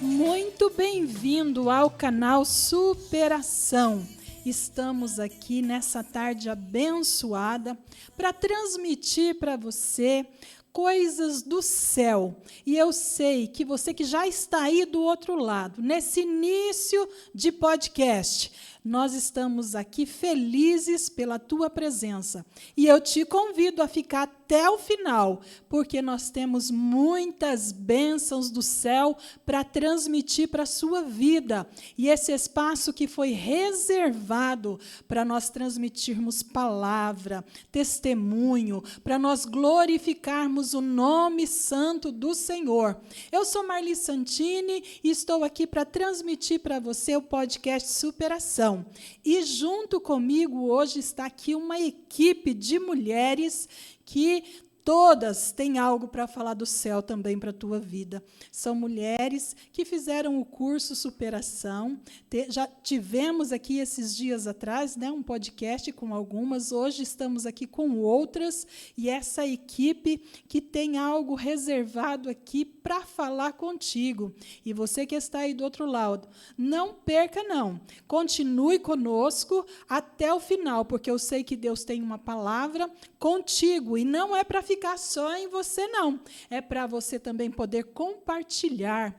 Muito bem-vindo ao canal Superação. Estamos aqui nessa tarde abençoada para transmitir para você coisas do céu. E eu sei que você que já está aí do outro lado, nesse início de podcast, nós estamos aqui felizes pela tua presença. E eu te convido a ficar até o final, porque nós temos muitas bênçãos do céu para transmitir para a sua vida. E esse espaço que foi reservado para nós transmitirmos palavra, testemunho, para nós glorificarmos o nome santo do Senhor. Eu sou Marli Santini e estou aqui para transmitir para você o podcast Superação. E junto comigo hoje está aqui uma equipe de mulheres que todas têm algo para falar do céu também para a tua vida. São mulheres que fizeram o curso Superação. Já tivemos aqui esses dias atrás, né, um podcast com algumas. Hoje estamos aqui com outras. E essa equipe que tem algo reservado aqui para falar contigo. E você que está aí do outro lado, não perca, não. Continue conosco até o final, porque eu sei que Deus tem uma palavra contigo. E não é para ficar só em você, não. É para você também poder compartilhar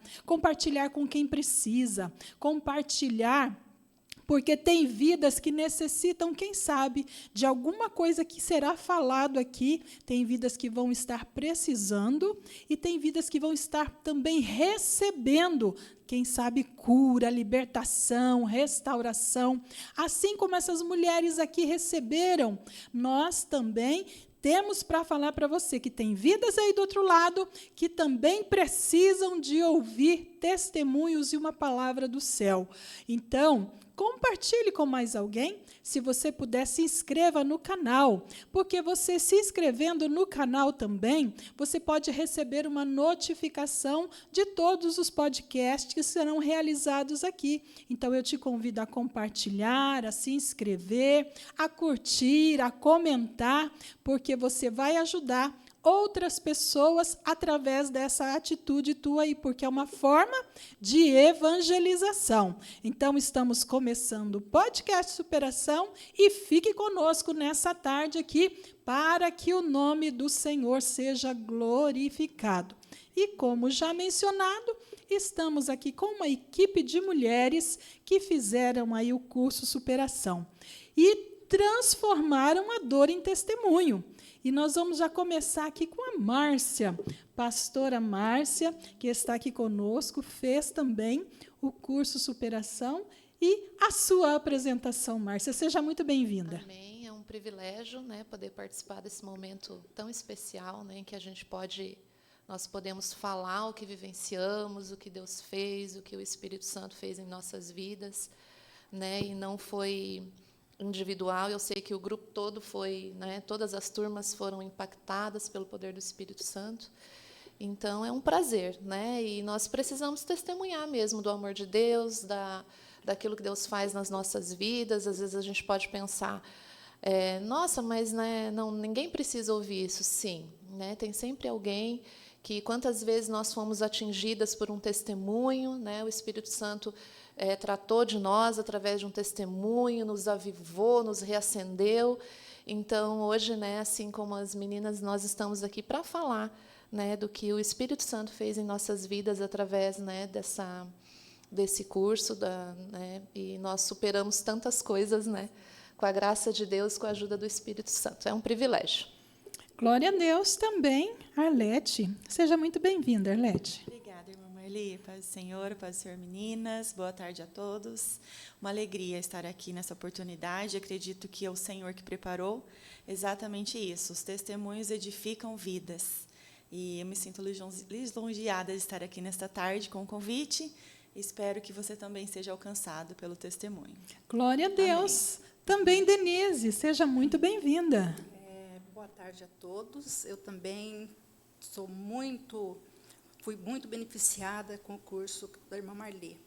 com quem precisa, compartilhar, porque tem vidas que necessitam, quem sabe, de alguma coisa que será falado aqui. Tem vidas que vão estar precisando e tem vidas que vão estar também recebendo, quem sabe, cura, libertação, restauração. Assim como essas mulheres aqui receberam, nós também temos para falar para você que tem vidas aí do outro lado que também precisam de ouvir testemunhos e uma palavra do céu. Então, compartilhe com mais alguém. Se você puder, se inscreva no canal, porque você se inscrevendo no canal também, você pode receber uma notificação de todos os podcasts que serão realizados aqui. Então, eu te convido a compartilhar, a se inscrever, a curtir, a comentar, porque você vai ajudar outras pessoas através dessa atitude tua aí, porque é uma forma de evangelização. Então, estamos começando o podcast Superação e fique conosco nessa tarde aqui para que o nome do Senhor seja glorificado. E como já mencionado, estamos aqui com uma equipe de mulheres que fizeram aí o curso Superação e transformaram a dor em testemunho. E nós vamos já começar aqui com a Márcia, pastora Márcia, que está aqui conosco, fez também o curso Superação e a sua apresentação, Márcia. Seja muito bem-vinda. Amém. É um privilégio, né, poder participar desse momento tão especial, né, em que nós podemos falar o que vivenciamos, o que Deus fez, o que o Espírito Santo fez em nossas vidas, né, e não foi individual. Eu sei que o grupo todo foi, né, todas as turmas foram impactadas pelo poder do Espírito Santo. Então, é um prazer, né? E nós precisamos testemunhar mesmo do amor de Deus, daquilo que Deus faz nas nossas vidas. Às vezes a gente pode pensar, nossa, mas, né, não, ninguém precisa ouvir isso. Sim, né? Tem sempre alguém que quantas vezes nós fomos atingidas por um testemunho, né? O Espírito Santo tratou de nós através de um testemunho, nos avivou, nos reacendeu. Então, hoje, né, assim como as meninas, nós estamos aqui para falar, né, do que o Espírito Santo fez em nossas vidas através, né, desse curso, né, e nós superamos tantas coisas, né, com a graça de Deus, com a ajuda do Espírito Santo. É um privilégio. Glória a Deus também, Arlete. Seja muito bem-vinda, Arlete. Obrigada, irmã Marli. Paz do Senhor, paz do Senhor, meninas. Boa tarde a todos. Uma alegria estar aqui nessa oportunidade. Acredito que é o Senhor que preparou exatamente isso. Os testemunhos edificam vidas. E eu me sinto lisonjeada de estar aqui nesta tarde com o convite. Espero que você também seja alcançado pelo testemunho. Glória a Deus. Amém. Também, Denise, seja muito bem-vinda. Boa tarde a todos. Eu também fui muito beneficiada com o curso da irmã Marli.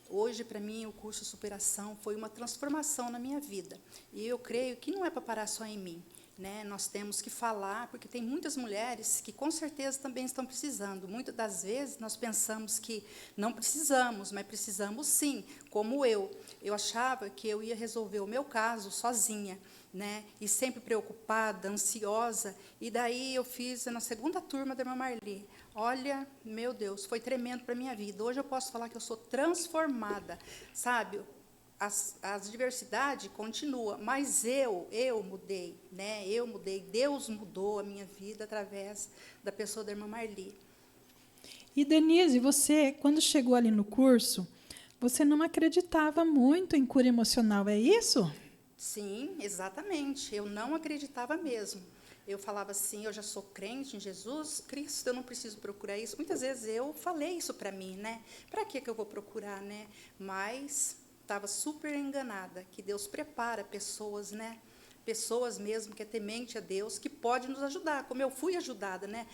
Hoje, para mim, o curso Superação foi uma transformação na minha vida. E eu creio que não é para parar só em mim, né? Nós temos que falar, porque tem muitas mulheres que, com certeza, também estão precisando. Muitas das vezes, nós pensamos que não precisamos, mas precisamos sim, como eu. Eu achava que eu ia resolver o meu caso sozinha, né? E sempre preocupada, ansiosa. E daí eu fiz na segunda turma da irmã Marli. Olha, meu Deus, foi tremendo para a minha vida. Hoje eu posso falar que eu sou transformada, sabe? A diversidade continua, mas eu mudei, né? Eu mudei, Deus mudou a minha vida através da pessoa da irmã Marli. E, Denise, você, quando chegou ali no curso, você não acreditava muito em cura emocional, é isso? Sim, exatamente. Eu não acreditava mesmo. Eu falava assim, eu já sou crente em Jesus Cristo, eu não preciso procurar isso. Muitas vezes eu falei isso para mim, né? Para que eu vou procurar, né? Mas estava super enganada, que Deus prepara pessoas, né? Pessoas mesmo que é temente a Deus, que pode nos ajudar, como eu fui ajudada, né?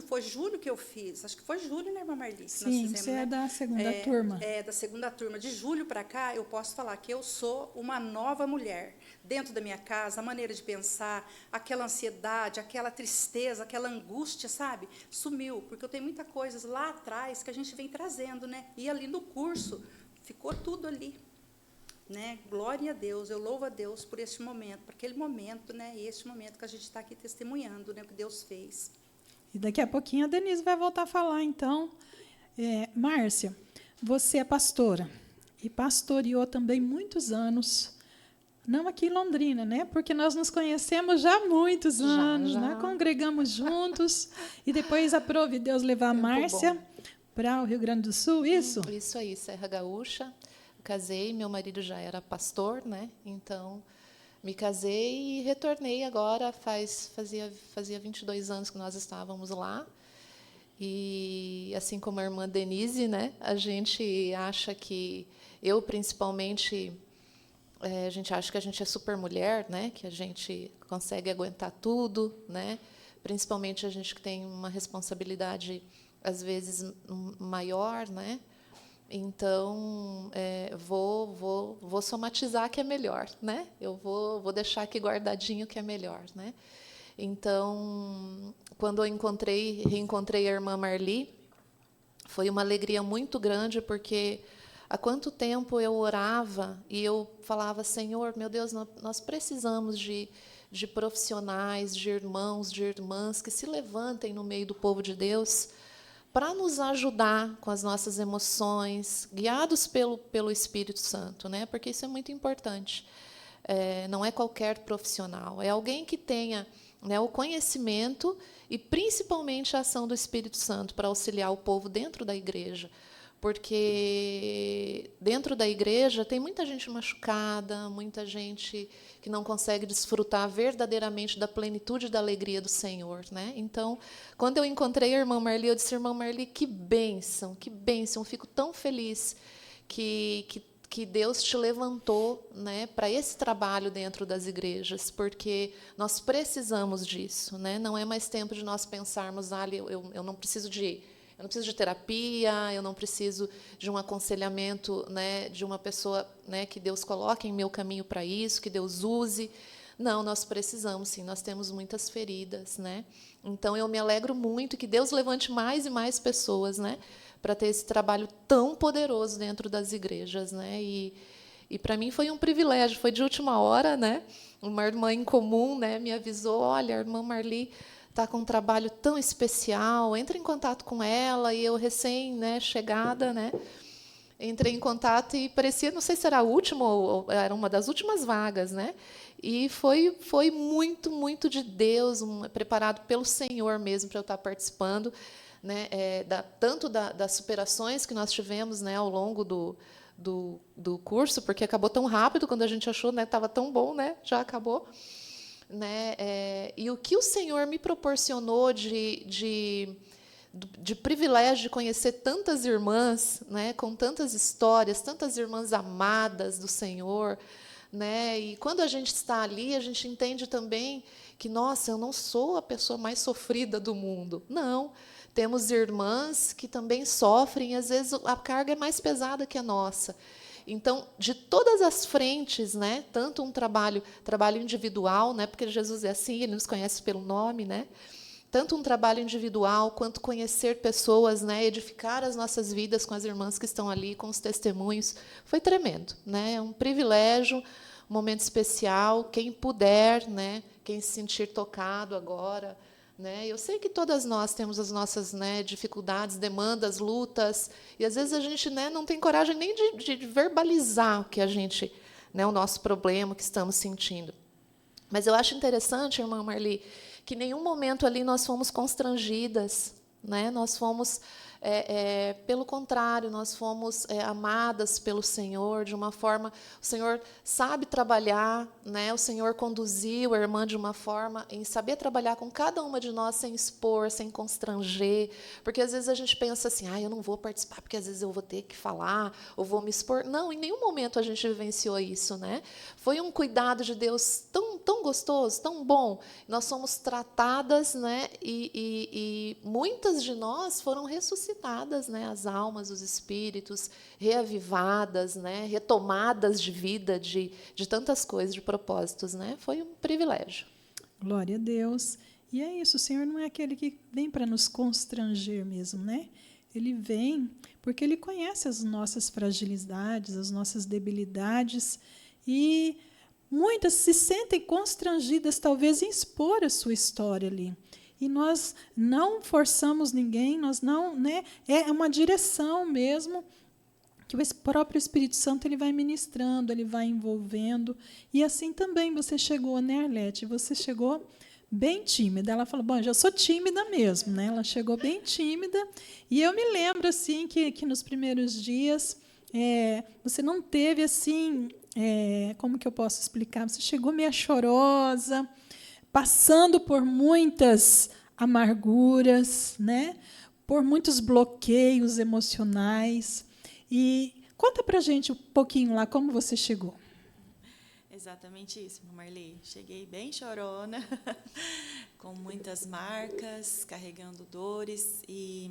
Foi julho que eu fiz, acho que foi julho, né, irmã Marli? Sim, você é da segunda turma. Da segunda turma. De julho para cá, eu posso falar que eu sou uma nova mulher. Dentro da minha casa, a maneira de pensar, aquela ansiedade, aquela tristeza, aquela angústia, sabe? Sumiu, porque eu tenho muitas coisas lá atrás que a gente vem trazendo, né? E ali no curso, ficou tudo ali. Né? Glória a Deus, eu louvo a Deus por este momento, por aquele momento, né? E este momento que a gente está aqui testemunhando, né? O que Deus fez. E daqui a pouquinho a Denise vai voltar a falar, então. Márcia, você é pastora e pastoreou também muitos anos, não aqui em Londrina, né? Porque nós nos conhecemos já há muitos anos, já. Né? Congregamos juntos, e depois aprove Deus levar a Márcia para o Rio Grande do Sul, isso? Isso aí, Serra Gaúcha. Casei, meu marido já era pastor, né? Então, me casei e retornei agora, fazia 22 anos que nós estávamos lá. E, assim como a irmã Denise, né, a gente acha que, eu principalmente, a gente acha que a gente é super mulher, né, que a gente consegue aguentar tudo, né, principalmente a gente que tem uma responsabilidade, às vezes, maior, né. Então, vou somatizar que é melhor, né? Eu vou deixar aqui guardadinho que é melhor, né? Então, quando eu reencontrei a irmã Marli, foi uma alegria muito grande, porque há quanto tempo eu orava e eu falava, Senhor, meu Deus, nós precisamos de profissionais, de irmãos, de irmãs que se levantem no meio do povo de Deus, para nos ajudar com as nossas emoções, guiados pelo Espírito Santo, né? Porque isso é muito importante. Não é qualquer profissional, é alguém que tenha, né, o conhecimento e, principalmente, a ação do Espírito Santo para auxiliar o povo dentro da igreja. Porque dentro da igreja tem muita gente machucada, muita gente que não consegue desfrutar verdadeiramente da plenitude da alegria do Senhor, né? Então, quando eu encontrei a irmã Marli, eu disse, irmã Marli, que bênção, eu fico tão feliz que Deus te levantou, né, para esse trabalho dentro das igrejas, porque nós precisamos disso, né? Não é mais tempo de nós pensarmos, eu não preciso de terapia, eu não preciso de um aconselhamento, né, de uma pessoa, né, que Deus coloque em meu caminho para isso, que Deus use. Não, nós precisamos, sim, nós temos muitas feridas, né? Então, eu me alegro muito que Deus levante mais e mais pessoas, né, para ter esse trabalho tão poderoso dentro das igrejas, né? E para mim foi um privilégio, foi de última hora, né? Uma irmã em comum, né, me avisou, olha, a irmã Marli está com um trabalho tão especial, entre em contato com ela, e eu recém, né, chegada, né, entrei em contato e parecia, não sei se era a última ou era uma das últimas vagas, né? E foi muito, muito de Deus, preparado pelo Senhor mesmo para eu estar participando, né? Tanto das superações que nós tivemos, né, ao longo do curso, porque acabou tão rápido quando a gente achou, né, estava tão bom, né, já acabou, né? E o que o Senhor me proporcionou de privilégio de conhecer tantas irmãs, né, com tantas histórias, tantas irmãs amadas do Senhor, né? E quando a gente está ali, a gente entende também que, nossa, eu não sou a pessoa mais sofrida do mundo. Não, temos irmãs que também sofrem, e às vezes a carga é mais pesada que a nossa. Então, de todas as frentes, né, tanto um trabalho individual, né, porque Jesus é assim, ele nos conhece pelo nome, né? Tanto um trabalho individual, quanto conhecer pessoas, né, edificar as nossas vidas com as irmãs que estão ali, com os testemunhos, foi tremendo, né? É um privilégio, um momento especial. Quem puder, né, quem se sentir tocado agora, né? Eu sei que todas nós temos as nossas, né, dificuldades, demandas, lutas, e às vezes a gente, né, não tem coragem nem de verbalizar o que a gente, né, o nosso problema que estamos sentindo. Mas eu acho interessante, irmã Marli, que em nenhum momento ali nós fomos constrangidas, né? Nós fomos, pelo contrário, nós fomos amadas pelo Senhor de uma forma. O Senhor sabe trabalhar, né? O Senhor conduziu a irmã de uma forma em saber trabalhar com cada uma de nós sem expor, sem constranger, porque às vezes a gente pensa assim, eu não vou participar porque às vezes eu vou ter que falar ou vou me expor. Não, em nenhum momento a gente vivenciou isso, né? Foi um cuidado de Deus tão gostoso, tão bom. Nós somos tratadas, né? E muitas de nós foram ressuscitadas, né? As almas, os espíritos, reavivadas, né? Retomadas de vida, de tantas coisas, de propósitos, né? Foi um privilégio. Glória a Deus. E é isso, o Senhor não é aquele que vem para nos constranger mesmo, né? Ele vem porque Ele conhece as nossas fragilidades, as nossas debilidades, e muitas se sentem constrangidas, talvez, em expor a sua história ali. E nós não forçamos ninguém, nós não, né? É uma direção mesmo que o próprio Espírito Santo ele vai ministrando, ele vai envolvendo. E assim também você chegou, né, Arlete? Você chegou bem tímida. Ela falou, bom, já sou tímida mesmo, né? Ela chegou bem tímida. E eu me lembro assim que nos primeiros dias você não teve assim, como que eu posso explicar? Você chegou meio chorosa, passando por muitas amarguras, né? Por muitos bloqueios emocionais. E conta para a gente um pouquinho lá como você chegou. Exatamente isso, Marli. Cheguei bem chorona, com muitas marcas, carregando dores e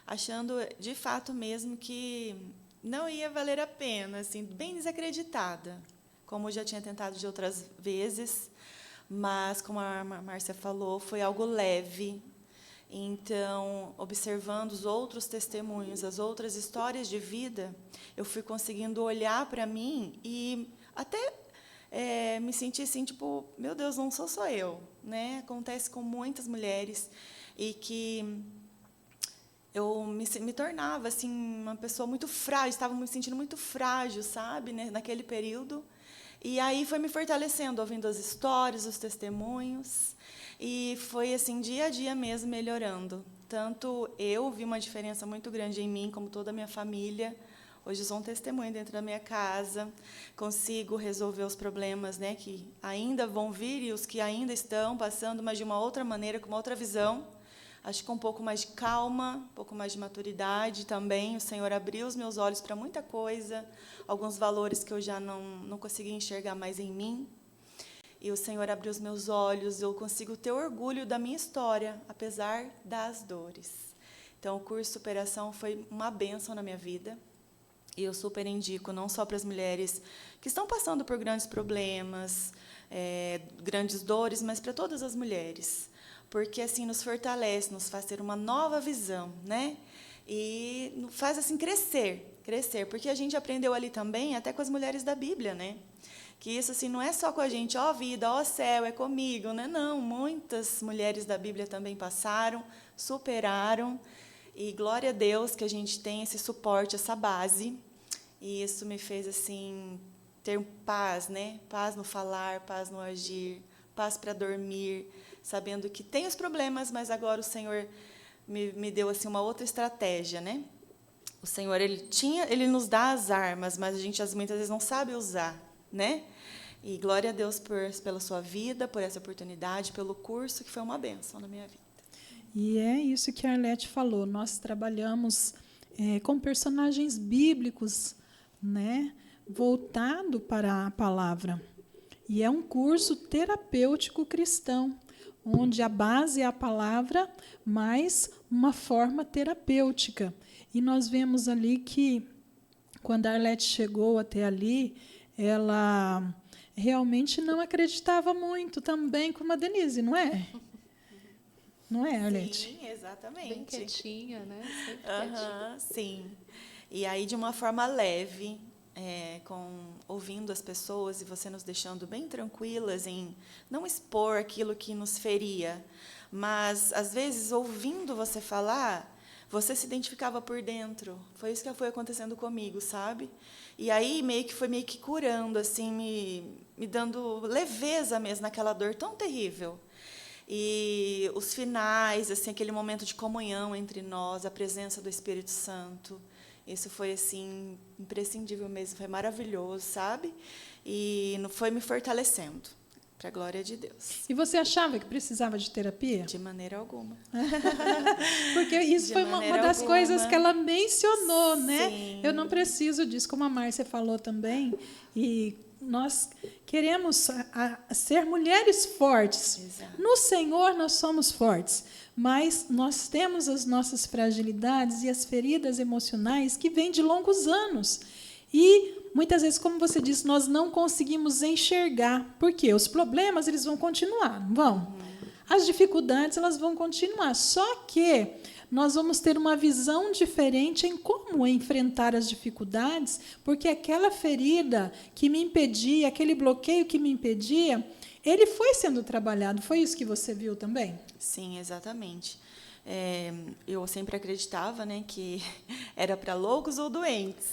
achando, de fato mesmo, que não ia valer a pena, assim, bem desacreditada, como eu já tinha tentado de outras vezes, mas, como a Márcia falou, foi algo leve. Então, observando os outros testemunhos, as outras histórias de vida, eu fui conseguindo olhar para mim e até me sentir assim, tipo, meu Deus, não sou só eu, né? Acontece com muitas mulheres e que eu me tornava assim uma pessoa muito frágil, estava me sentindo muito frágil, sabe, né? Naquele período. E aí foi me fortalecendo, ouvindo as histórias, os testemunhos. E foi assim, dia a dia mesmo, melhorando. Tanto eu vi uma diferença muito grande em mim, como toda a minha família. Hoje sou um testemunho dentro da minha casa. Consigo resolver os problemas, né, que ainda vão vir e os que ainda estão passando, mas de uma outra maneira, com uma outra visão. Acho que com um pouco mais de calma, um pouco mais de maturidade também. O Senhor abriu os meus olhos para muita coisa, alguns valores que eu já não conseguia enxergar mais em mim. E o Senhor abriu os meus olhos, eu consigo ter orgulho da minha história, apesar das dores. Então, o curso de superação foi uma bênção na minha vida. E eu super indico, não só para as mulheres que estão passando por grandes problemas, grandes dores, mas para todas as mulheres, porque assim nos fortalece, nos faz ter uma nova visão, né? E nos faz assim crescer, porque a gente aprendeu ali também, até com as mulheres da Bíblia, né? Que isso assim não é só com a gente, ó vida, ó céu, é comigo, né? Não, muitas mulheres da Bíblia também passaram, superaram, e glória a Deus que a gente tem esse suporte, essa base, e isso me fez assim ter paz, né? Paz no falar, paz no agir, paz para dormir, sabendo que tem os problemas, mas agora o Senhor me deu assim uma outra estratégia, né? O Senhor ele nos dá as armas, mas a gente muitas vezes não sabe usar, né? E glória a Deus pela sua vida, por essa oportunidade, pelo curso que foi uma bênção na minha vida. E é isso que a Arlete falou. Nós trabalhamos com personagens bíblicos, né, voltado para a palavra. E é um curso terapêutico cristão, onde a base é a palavra, mas uma forma terapêutica. E nós vemos ali que, quando a Arlete chegou até ali, ela realmente não acreditava muito também como a Denise, não é? Não é, Arlete? Sim, exatamente. Bem quietinha, né? Sempre quietinha. Sim. E aí, de uma forma leve, ouvindo as pessoas e você nos deixando bem tranquilas em não expor aquilo que nos feria, mas, às vezes, ouvindo você falar, você se identificava por dentro. Foi isso que foi acontecendo comigo, sabe? E aí foi meio que curando, assim, me dando leveza mesmo naquela dor tão terrível. E os finais, assim, aquele momento de comunhão entre nós, a presença do Espírito Santo, isso foi assim imprescindível mesmo, foi maravilhoso, sabe? E foi me fortalecendo, para a glória de Deus. E você achava que precisava de terapia? De maneira alguma. Porque isso foi uma das coisas que ela mencionou, né? Sim. Eu não preciso disso, como a Márcia falou também. E nós queremos ser mulheres fortes. Exato. No Senhor nós somos fortes, mas nós temos as nossas fragilidades e as feridas emocionais que vêm de longos anos. E muitas vezes, como você disse, nós não conseguimos enxergar. Por quê? Os problemas eles vão continuar, não vão? As dificuldades elas vão continuar. Só que nós vamos ter uma visão diferente em como enfrentar as dificuldades, porque aquela ferida que me impedia, aquele bloqueio que me impedia, ele foi sendo trabalhado. Foi isso que você viu também? Sim, exatamente. Eu sempre acreditava, né, que era para loucos ou doentes.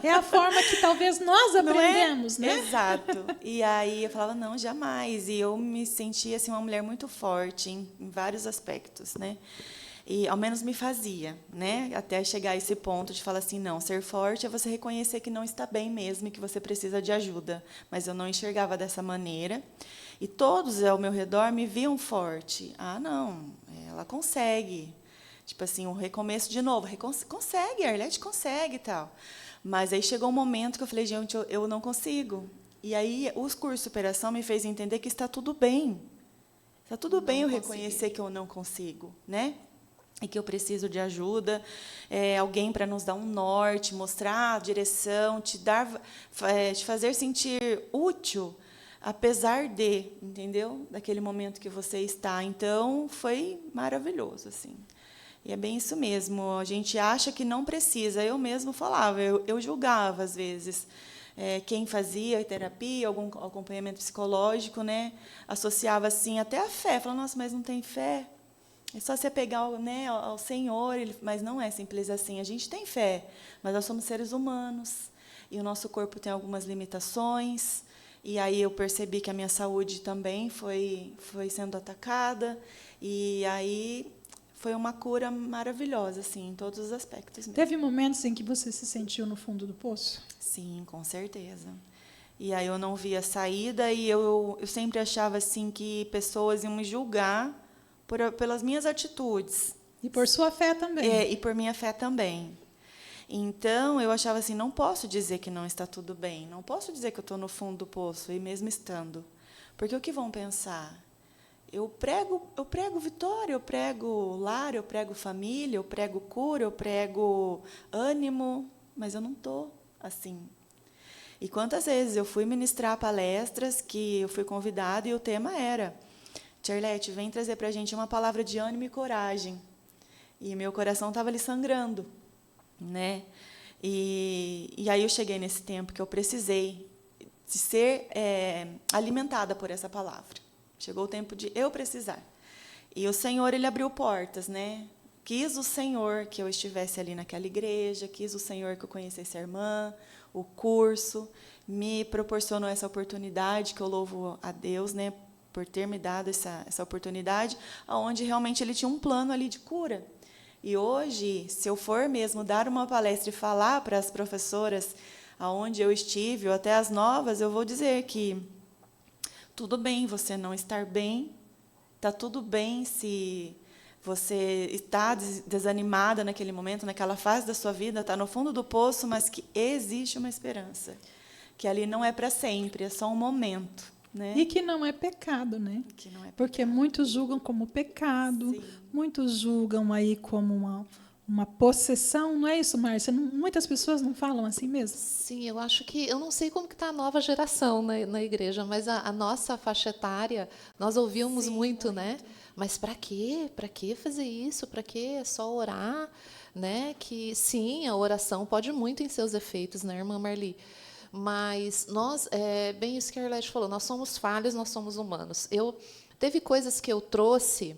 É a forma que talvez nós aprendemos, não é? né? Exato. E aí eu falava, não, jamais. E eu me sentia assim, uma mulher muito forte em vários aspectos, né? E ao menos me fazia, né? Até chegar a esse ponto de falar assim, não, ser forte é você reconhecer que não está bem mesmo e que você precisa de ajuda. Mas eu não enxergava dessa maneira. E todos ao meu redor me viam forte. Ah, não, ela consegue. Tipo assim, um recomeço de novo. Consegue, a Arlete consegue e tal. Mas aí chegou um momento que eu falei, gente, eu não consigo. E aí os cursos de superação me fez entender que está tudo bem. Está tudo bem eu reconhecer que eu não consigo, né? E que eu preciso de ajuda, alguém para nos dar um norte, mostrar a direção, te fazer sentir útil, apesar de, entendeu? Daquele momento que você está. Então, foi maravilhoso, assim. E é bem isso mesmo. A gente acha que não precisa. Eu mesmo falava, eu julgava às vezes. Quem fazia terapia, algum acompanhamento psicológico, né, associava assim até a fé. Falava, nossa, mas não tem fé? É só se apegar, né, ao Senhor, mas não é simples assim. A gente tem fé, mas nós somos seres humanos e o nosso corpo tem algumas limitações. E aí eu percebi que a minha saúde também foi sendo atacada. E aí foi uma cura maravilhosa, assim, em todos os aspectos mesmo. Teve momentos em que você se sentiu no fundo do poço? Sim, com certeza. E aí eu não via saída e eu sempre achava assim que pessoas iam me julgar pelas minhas atitudes. E por sua fé também. E por minha fé também. Então, eu achava assim, não posso dizer que não está tudo bem, não posso dizer que eu estou no fundo do poço, e mesmo estando. Porque o que vão pensar? Eu prego vitória, eu prego lar, eu prego família, eu prego cura, eu prego ânimo, mas eu não estou assim. E quantas vezes eu fui ministrar palestras que eu fui convidada e o tema era: Tia Arlete, vem trazer para a gente uma palavra de ânimo e coragem. E meu coração estava ali sangrando, né? E aí eu cheguei nesse tempo que eu precisei de ser alimentada por essa palavra. Chegou o tempo de eu precisar. E o Senhor, Ele abriu portas, né? Quis o Senhor que eu estivesse ali naquela igreja, quis o Senhor que eu conhecesse a irmã, o curso, me proporcionou essa oportunidade, que eu louvo a Deus, né, por ter me dado essa oportunidade, onde realmente Ele tinha um plano ali de cura. E hoje, se eu for mesmo dar uma palestra e falar para as professoras aonde eu estive, ou até as novas, eu vou dizer que tudo bem você não estar bem, está tudo bem se você está desanimada naquele momento, naquela fase da sua vida, está no fundo do poço, mas que existe uma esperança, que ali não é para sempre, é só um momento. Né? E que não é pecado, né? Que não é pecado. Porque muitos julgam como pecado, Sim. muitos julgam aí como uma possessão, não é isso, Márcia? Muitas pessoas não falam assim mesmo? Sim, eu acho que, eu não sei como que está a nova geração na igreja, mas a nossa faixa etária, nós ouvimos muito, né? Mas para quê? Para que fazer isso? Para que é só orar? Né? Que, sim, a oração pode muito em seus efeitos, né, irmã Marli? Mas nós, bem isso que a Arlete falou, nós somos falhos, nós somos humanos. Teve coisas que eu trouxe,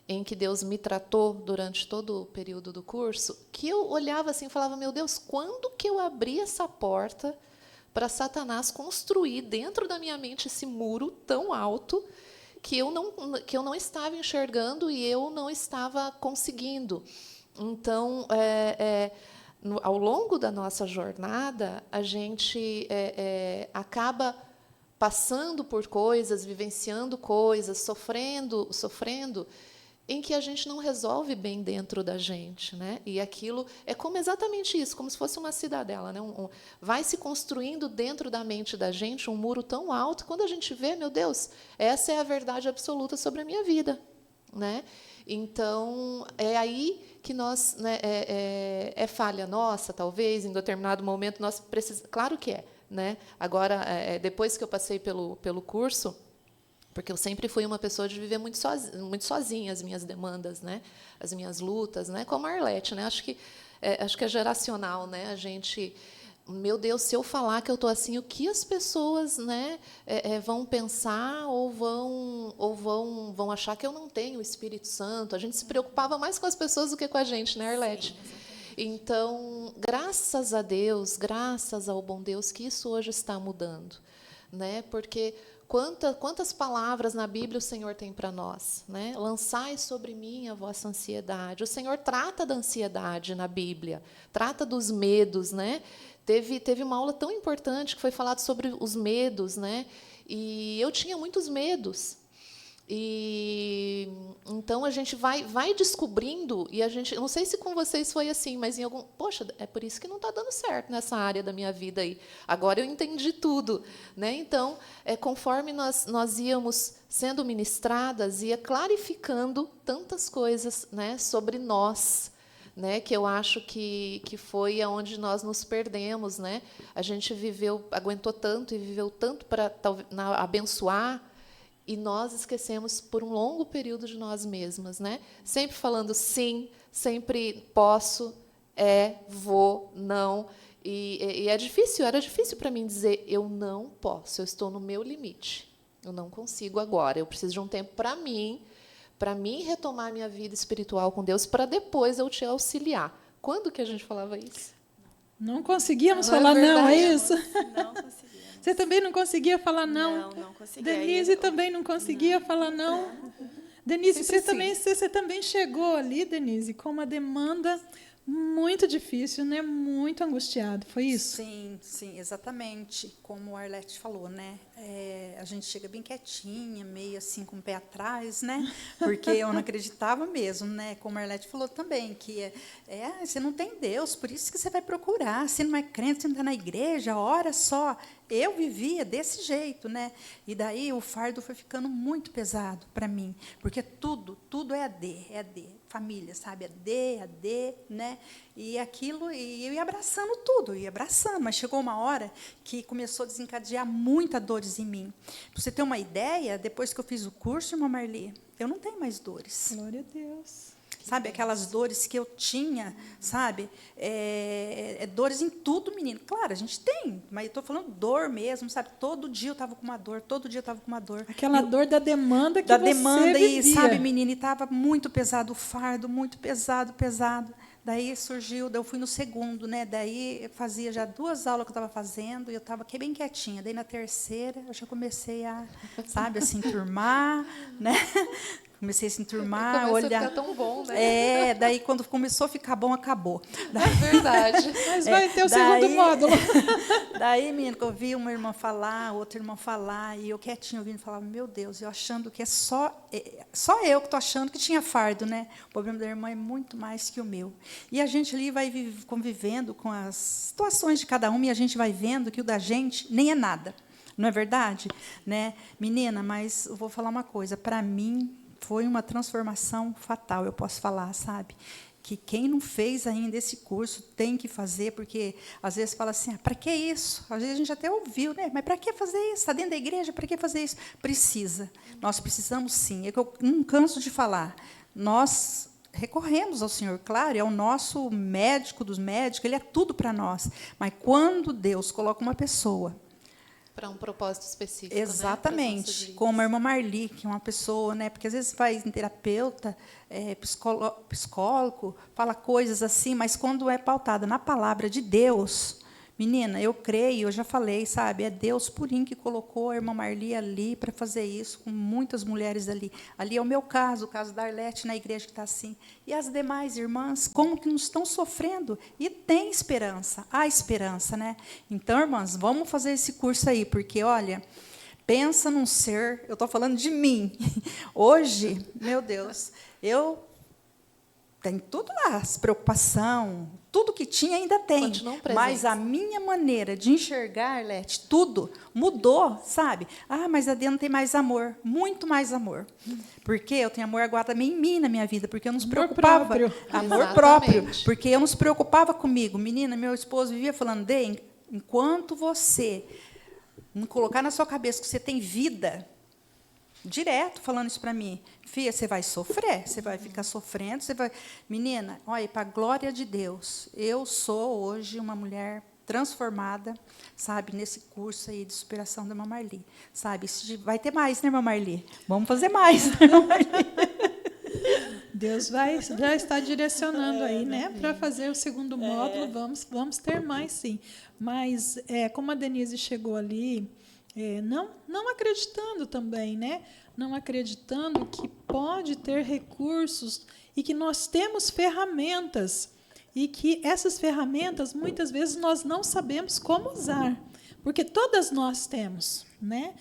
em que Deus me tratou durante todo o período do curso, que eu olhava assim e falava, meu Deus, quando que eu abri essa porta para Satanás construir dentro da minha mente esse muro tão alto que eu não estava enxergando e eu não estava conseguindo? Então, ao longo da nossa jornada, a gente acaba passando por coisas, vivenciando coisas, sofrendo, em que a gente não resolve bem dentro da gente, né? E aquilo é como exatamente isso, como se fosse uma cidadela, né? Vai se construindo dentro da mente da gente um muro tão alto, quando a gente vê, meu Deus, essa é a verdade absoluta sobre a minha vida, né? Então, é aí que nós, né, é falha nossa, talvez, em determinado momento, nós precisamos... Claro que é. Né? Agora, depois que eu passei pelo curso, porque eu sempre fui uma pessoa de viver muito sozinha as minhas demandas, né? As minhas lutas, né? Como a Arlete, né? Acho que é geracional, né? A gente... Meu Deus, se eu falar que eu estou assim, o que as pessoas, né, vão pensar ou vão achar que eu não tenho o Espírito Santo? A gente se preocupava mais com as pessoas do que com a gente, né, Arlete? Sim, então, graças a Deus, graças ao bom Deus, que isso hoje está mudando, né? Porque quantas palavras na Bíblia o Senhor tem para nós, né? Lançai sobre mim a vossa ansiedade. O Senhor trata da ansiedade na Bíblia, trata dos medos, né? Teve uma aula tão importante que foi falado sobre os medos, né? E eu tinha muitos medos. E então a gente vai descobrindo, e a gente, eu não sei se com vocês foi assim, mas poxa, é por isso que não está dando certo nessa área da minha vida aí. Agora eu entendi tudo, né? Então, conforme nós íamos sendo ministradas, ia clarificando tantas coisas, né, sobre nós, né, que eu acho que foi aonde nós nos perdemos, né? A gente aguentou tanto e viveu tanto para abençoar. E nós esquecemos por um longo período de nós mesmas, né? Sempre falando sim, sempre posso, vou, não. E era difícil para mim dizer eu não posso, eu estou no meu limite, eu não consigo agora, eu preciso de um tempo para mim retomar minha vida espiritual com Deus, para depois eu te auxiliar. Quando que a gente falava isso? Não conseguíamos falar não, é isso? Não conseguíamos. Você também não conseguia falar não? Não conseguia. Denise também não conseguia falar não? Denise, você também chegou ali, Denise, com uma demanda muito difícil, né? Muito angustiado. Foi isso? Sim, exatamente. Como o Arlete falou, né? A gente chega bem quietinha, meio assim com o pé atrás, né? Porque eu não acreditava mesmo, né? Como a Arlete falou também, que você não tem Deus, por isso que você vai procurar. Você não é crente, você não está na igreja, ora só. Eu vivia desse jeito, né? E daí o fardo foi ficando muito pesado para mim, porque tudo é AD. família, sabe? AD, né? E aquilo, e eu ia abraçando tudo, ia abraçando, mas chegou uma hora que começou a desencadear muitas dores em mim. Para você ter uma ideia, depois que eu fiz o curso, irmã Marli, eu não tenho mais dores. Glória a Deus. Sabe, aquelas dores que eu tinha, sabe? Dores em tudo, menino. Claro, a gente tem, mas eu estou falando dor mesmo, sabe? Todo dia eu estava com uma dor, todo dia eu estava com uma dor. Aquela dor da demanda que da você demanda vivia. E, sabe, menina, e estava muito pesado o fardo, muito pesado. Daí surgiu, daí eu fui no segundo, né? Daí fazia já 2 aulas que eu estava fazendo e eu estava aqui bem quietinha. Daí na terceira eu já comecei a, sabe, assim, enturmar, né? Comecei a se enturmar, Começa olhar. a ficar tão bom, né? Daí quando começou a ficar bom, acabou. É verdade. Mas vai ter o segundo módulo. Daí, menina, eu vi uma irmã falar, outra irmã falar, e eu quietinha ouvindo, falava, meu Deus, eu achando que é só eu que estou achando que tinha fardo, né? O problema da irmã é muito mais que o meu. E a gente ali vai convivendo com as situações de cada uma, e a gente vai vendo que o da gente nem é nada. Não é verdade? Né? Menina, mas eu vou falar uma coisa, para mim foi uma transformação fatal, eu posso falar, sabe? Que quem não fez ainda esse curso tem que fazer, porque às vezes fala assim, para que isso? Às vezes a gente até ouviu, né? Mas para que fazer isso? Está dentro da igreja, para que fazer isso? Precisa. Nós precisamos sim. É que eu não canso de falar. Nós recorremos ao Senhor, claro, é o nosso médico dos médicos, ele é tudo para nós. Mas quando Deus coloca uma pessoa para um propósito específico. Exatamente, né? como a irmã Marli, que é uma pessoa, né, porque às vezes vai em terapeuta, psicólogo, fala coisas assim, mas quando é pautada na palavra de Deus, menina, eu creio, eu já falei, sabe, é Deus purinho que colocou a irmã Marli ali para fazer isso, com muitas mulheres ali. Ali é o meu caso, o caso da Arlete na igreja que está assim. E as demais irmãs, como que não estão sofrendo? E tem esperança, há esperança, né? Então, irmãs, vamos fazer esse curso aí, porque, olha, pensa num ser, eu estou falando de mim. Hoje, meu Deus, eu tenho tudo lá, as preocupação, tudo que tinha ainda tem. Mas a minha maneira de enxergar, Arlete, tudo mudou, sabe? Mas a Dê não tem mais amor, muito mais amor. Porque eu tenho amor agora também em mim, na minha vida, porque eu não se preocupava. Amor próprio, porque eu não se preocupava comigo. Menina, meu esposo vivia falando, Dê, enquanto você não colocar na sua cabeça que você tem vida, direto falando isso para mim, filha, você vai sofrer, você vai ficar sofrendo, você vai... Menina, olha, para a glória de Deus, eu sou hoje uma mulher transformada, sabe, nesse curso aí de superação da irmã Marli, sabe, vai ter mais, né, irmã Marli? Vamos fazer mais, né, irmã Marli? Deus já está direcionando aí, né, para fazer o segundo módulo, vamos ter mais, sim. Mas, como a Denise chegou ali, não acreditando também, né? Não acreditando que pode ter recursos e que nós temos ferramentas e que essas ferramentas, muitas vezes, nós não sabemos como usar, porque todas nós temos, né?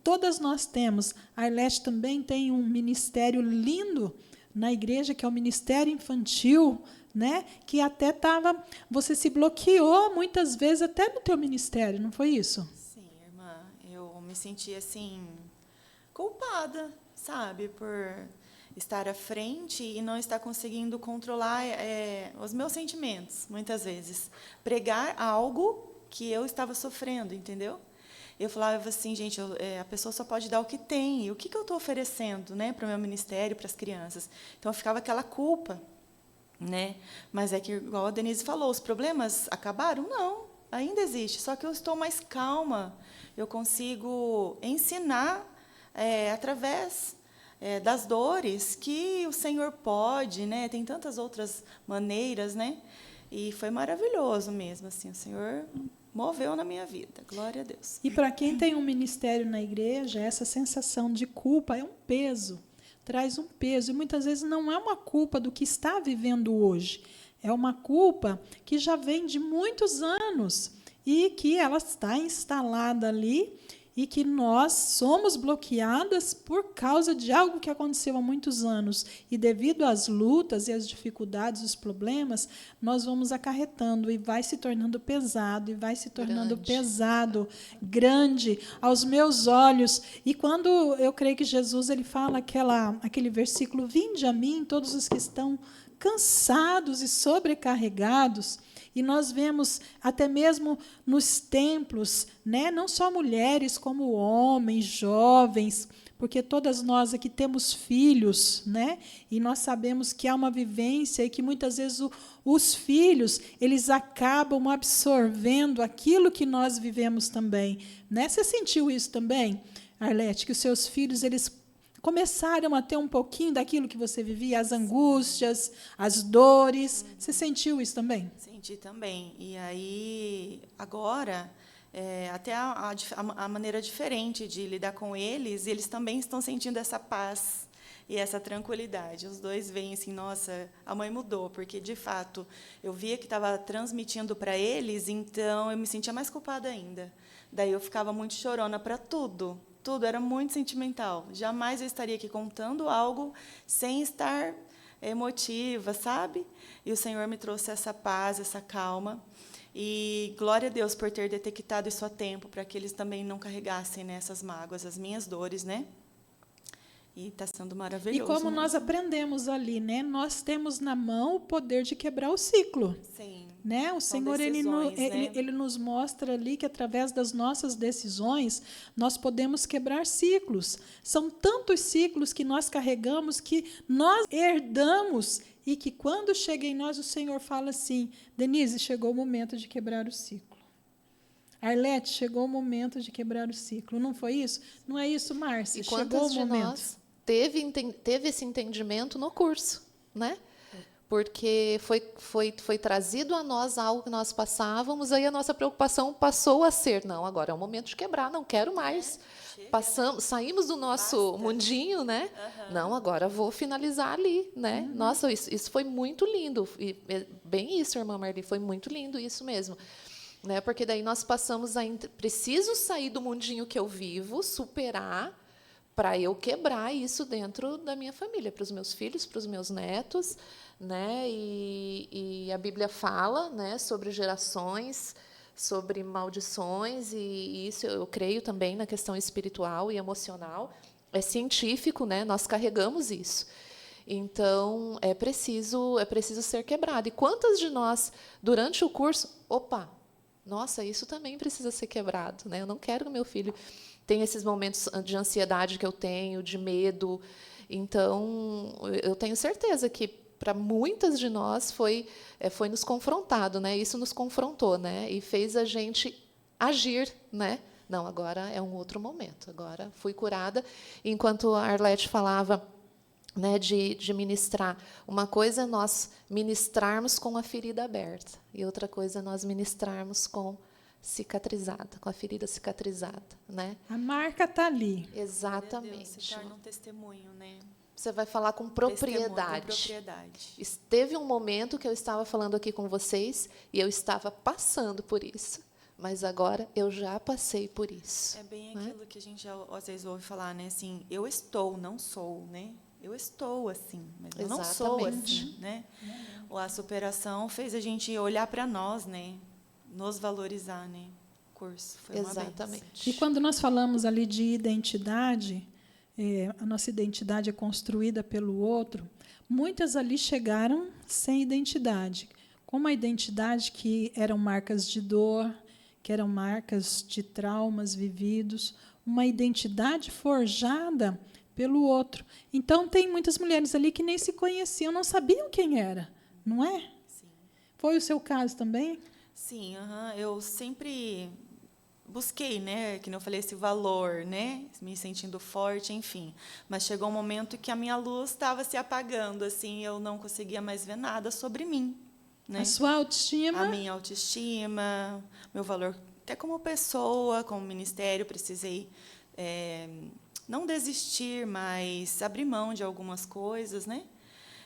Todas nós temos. A Arlete também tem um ministério lindo na igreja, que é o Ministério Infantil, né? Que até você se bloqueou muitas vezes até no teu ministério, não foi isso? Eu me senti assim culpada, sabe, por estar à frente e não estar conseguindo controlar os meus sentimentos, muitas vezes. Pregar algo que eu estava sofrendo, entendeu? Eu falava assim, gente, a pessoa só pode dar o que tem. E o que eu estou oferecendo, né, para o meu ministério, para as crianças? Então, ficava aquela culpa, né? Mas é que, igual a Denise falou, os problemas acabaram? Não, ainda existe, só que eu estou mais calma. Eu consigo ensinar através das dores que o Senhor pode, né? Tem tantas outras maneiras, né? E foi maravilhoso mesmo, assim, o Senhor moveu na minha vida, glória a Deus. E para quem tem um ministério na igreja, essa sensação de culpa é um peso, traz um peso, e muitas vezes não é uma culpa do que está vivendo hoje, é uma culpa que já vem de muitos anos, e que ela está instalada ali e que nós somos bloqueadas por causa de algo que aconteceu há muitos anos. E devido às lutas e às dificuldades, os problemas, nós vamos acarretando e vai se tornando pesado, e vai se tornando pesado, grande aos meus olhos. E quando eu creio que Jesus ele fala aquele versículo, vinde a mim, todos os que estão cansados e sobrecarregados, e nós vemos até mesmo nos templos, né, não só mulheres, como homens, jovens, porque todas nós aqui temos filhos, né, e nós sabemos que há uma vivência e que muitas vezes os filhos eles acabam absorvendo aquilo que nós vivemos também. Né? Você sentiu isso também, Arlete, que os seus filhos eles começaram a ter um pouquinho daquilo que você vivia, as angústias, as dores. Você sentiu isso também? Senti também. E aí, agora, até a maneira diferente de lidar com eles, eles também estão sentindo essa paz e essa tranquilidade. Os dois veem assim, nossa, a mãe mudou, porque, de fato, eu via que estava transmitindo para eles, então eu me sentia mais culpada ainda. Daí eu ficava muito chorona para tudo. Tudo era muito sentimental. Jamais eu estaria aqui contando algo sem estar emotiva, sabe? E o Senhor me trouxe essa paz, essa calma. E glória a Deus por ter detectado isso a tempo, para que eles também não carregassem nessas mágoas, as minhas dores, né? E está sendo maravilhoso. E como nós aprendemos ali, né? Nós temos na mão o poder de quebrar o ciclo. Sim. Né? O Senhor ele nos mostra ali que, através das nossas decisões, nós podemos quebrar ciclos. São tantos ciclos que nós carregamos, que nós herdamos, e que, quando chega em nós, o Senhor fala assim, Denise, chegou o momento de quebrar o ciclo. Arlete, chegou o momento de quebrar o ciclo. Não foi isso? Não é isso, Márcia? E quantas de nós teve esse entendimento no curso, né? Porque foi trazido a nós algo que nós passávamos, aí a nossa preocupação passou a ser, não, agora é o momento de quebrar, não quero mais. Saímos do nosso mundinho, né? Não, agora vou finalizar ali, né? Nossa, isso foi muito lindo. E, bem isso, irmã Marli, foi muito lindo isso mesmo. Né? Porque daí nós passamos a... Preciso sair do mundinho que eu vivo, superar, para eu quebrar isso dentro da minha família, para os meus filhos, para os meus netos, né? E a Bíblia fala, né, sobre gerações, sobre maldições, e isso eu creio também na questão espiritual e emocional. É científico, né? Nós carregamos isso. Então, é preciso ser quebrado. E quantas de nós, durante o curso, nossa, isso também precisa ser quebrado, né? Eu não quero que o meu filho tenha esses momentos de ansiedade que eu tenho, de medo. Então, eu tenho certeza que, para muitas de nós, foi nos confrontado, né? Isso nos confrontou, né? E fez a gente agir, né? Não, agora é um outro momento. Agora fui curada. Enquanto a Arlete falava, né, de ministrar, uma coisa é nós ministrarmos com a ferida aberta, e outra coisa é nós ministrarmos com a ferida cicatrizada, né? A marca está ali. Exatamente. Deus, se torna um testemunho, né? Você vai falar com propriedade. Teve um momento que eu estava falando aqui com vocês e eu estava passando por isso, mas agora eu já passei por isso. É bem aquilo que a gente às vezes ouve falar, né? Assim, eu estou, não sou, né? Eu estou assim, mas eu não sou assim, né? A superação fez a gente olhar para nós, né? Nos valorizar, né? O curso foi uma Exatamente. benção. E quando nós falamos ali de identidade, a nossa identidade é construída pelo outro, muitas ali chegaram sem identidade, com uma identidade que eram marcas de dor, que eram marcas de traumas vividos, uma identidade forjada pelo outro. Então, tem muitas mulheres ali que nem se conheciam, não sabiam quem era, não é? Sim. Foi o seu caso também? Sim, eu sempre busquei, né, que não falei, esse valor, né, me sentindo forte, enfim. Mas chegou um momento que a minha luz estava se apagando, assim, eu não conseguia mais ver nada sobre mim, né? A sua autoestima? A minha autoestima, meu valor, até como pessoa, como ministério, precisei não desistir, mas abrir mão de algumas coisas, né?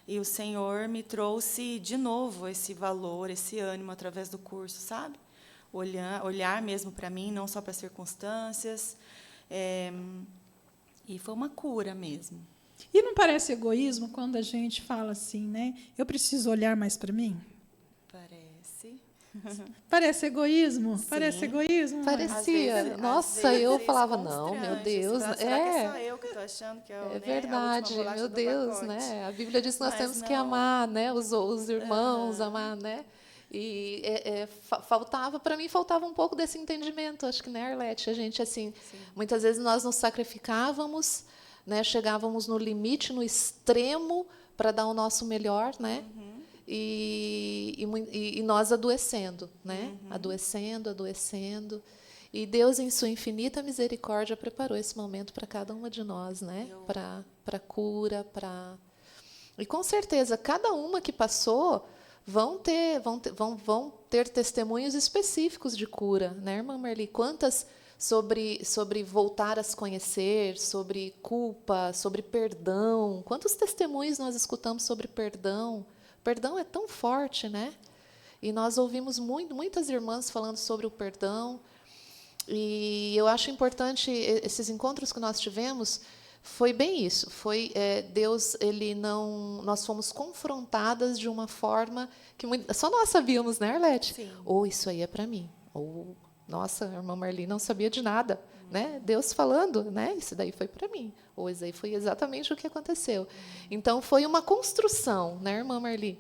E o Senhor me trouxe de novo esse valor, esse ânimo através do curso, sabe? olhar mesmo para mim, não só para as circunstâncias. E foi uma cura mesmo. E não parece egoísmo quando a gente fala assim, né? Eu preciso olhar mais para mim? Parece. Parece egoísmo? Sim. Parece egoísmo? Parecia. Nossa, eu falava, não, meu Deus. Será que é só eu que estou achando que É verdade, meu Deus, né? A Bíblia diz que nós temos que amar, né? Os irmãos, amar, né? E para mim faltava um pouco desse entendimento. Acho que, né, Arlete, a gente assim, muitas vezes nós nos sacrificávamos, né? Chegávamos no limite, no extremo para dar o nosso melhor, né? E nós adoecendo, né? Adoecendo. E Deus, em sua infinita misericórdia, preparou esse momento para cada uma de nós, né? Para cura, E com certeza, cada uma que passou vão ter testemunhos específicos de cura, né, irmã Marli? Quantas sobre voltar a se conhecer, sobre culpa, sobre perdão. Quantos testemunhos nós escutamos sobre perdão? Perdão é tão forte, né? E nós ouvimos muitas irmãs falando sobre o perdão. E eu acho importante esses encontros que nós tivemos. Foi bem isso. Foi Deus, nós fomos confrontadas de uma forma que só nós sabíamos, né, Arlete? Ou isso aí é para mim. Ou nossa, a irmã Marli não sabia de nada, né? Deus falando, né? Isso daí foi para mim. Ou isso aí foi exatamente o que aconteceu. Então foi uma construção, né, irmã Marli?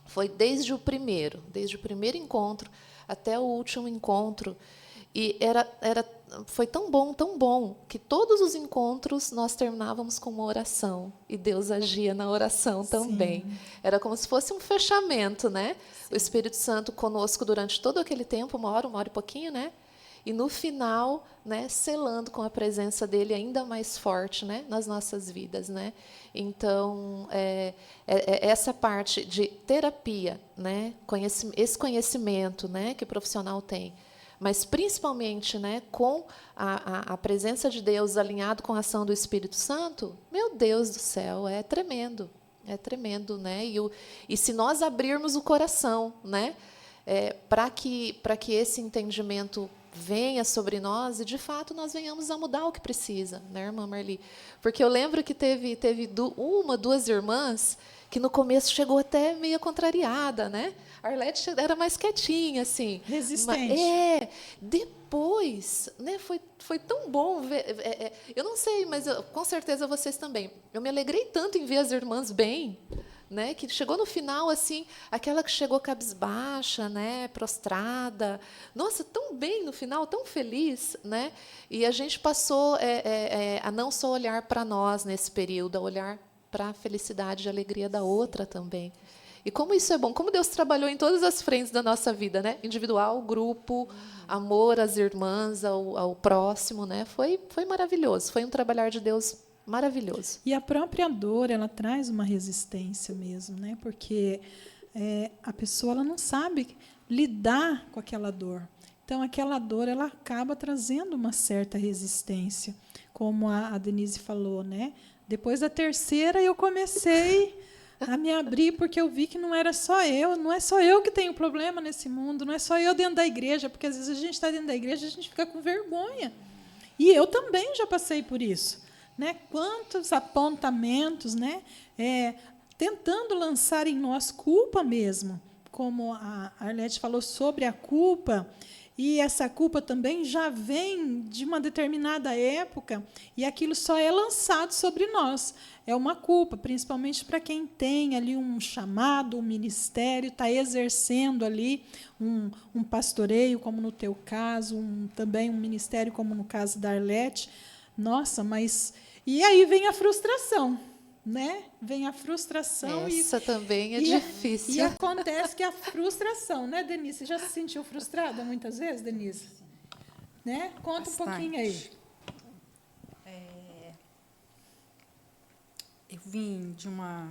Foi desde o primeiro encontro até o último encontro. E foi tão bom, que todos os encontros nós terminávamos com uma oração. E Deus agia na oração também. Sim. Era como se fosse um fechamento, né? Sim. O Espírito Santo conosco durante todo aquele tempo, uma hora e pouquinho, né? E no final, né, selando com a presença dele ainda mais forte, né, nas nossas vidas, né? Então, essa parte de terapia, né, esse conhecimento, né, que o profissional tem, mas principalmente, né, com a presença de Deus alinhado com a ação do Espírito Santo, meu Deus do céu, é tremendo, né? E se nós abrirmos o coração, né, para que esse entendimento venha sobre nós e, de fato, nós venhamos a mudar o que precisa, né, irmã Marli? Porque eu lembro que teve duas irmãs que no começo chegou até meio contrariada, né? A Arlete era mais quietinha, assim. Resistente. Depois, né, foi tão bom ver. Eu não sei, mas com certeza vocês também. Eu me alegrei tanto em ver as irmãs bem, né, que chegou no final, assim, aquela que chegou cabisbaixa, né, prostrada. Nossa, tão bem no final, tão feliz, né? E a gente passou a não só olhar para nós nesse período, a olhar para a felicidade e a alegria da outra também. E como isso é bom, como Deus trabalhou em todas as frentes da nossa vida, né? Individual, grupo, amor às irmãs, ao próximo, né? Foi maravilhoso, foi um trabalhar de Deus maravilhoso. E a própria dor, ela traz uma resistência mesmo, né? Porque a pessoa ela não sabe lidar com aquela dor. Então, aquela dor ela acaba trazendo uma certa resistência, como a Denise falou, né? Depois da terceira, eu comecei a me abrir, porque eu vi que não é só eu que tenho problema nesse mundo, não é só eu dentro da igreja, porque às vezes a gente está dentro da igreja e a gente fica com vergonha. E eu também já passei por isso, né? Quantos apontamentos, né? Tentando lançar em nós culpa mesmo, como a Arlete falou sobre a culpa. E essa culpa também já vem de uma determinada época e aquilo só é lançado sobre nós. É uma culpa, principalmente para quem tem ali um chamado, um ministério, está exercendo ali um pastoreio, como no teu caso, também um ministério, como no caso da Arlete. Nossa, mas... E aí vem a frustração. Né? Vem a frustração. Essa também é difícil. E acontece que a frustração, né, Denise? Você já se sentiu frustrada muitas vezes, Denise? Né? Conta Bastante. Um pouquinho aí. Eu vim de uma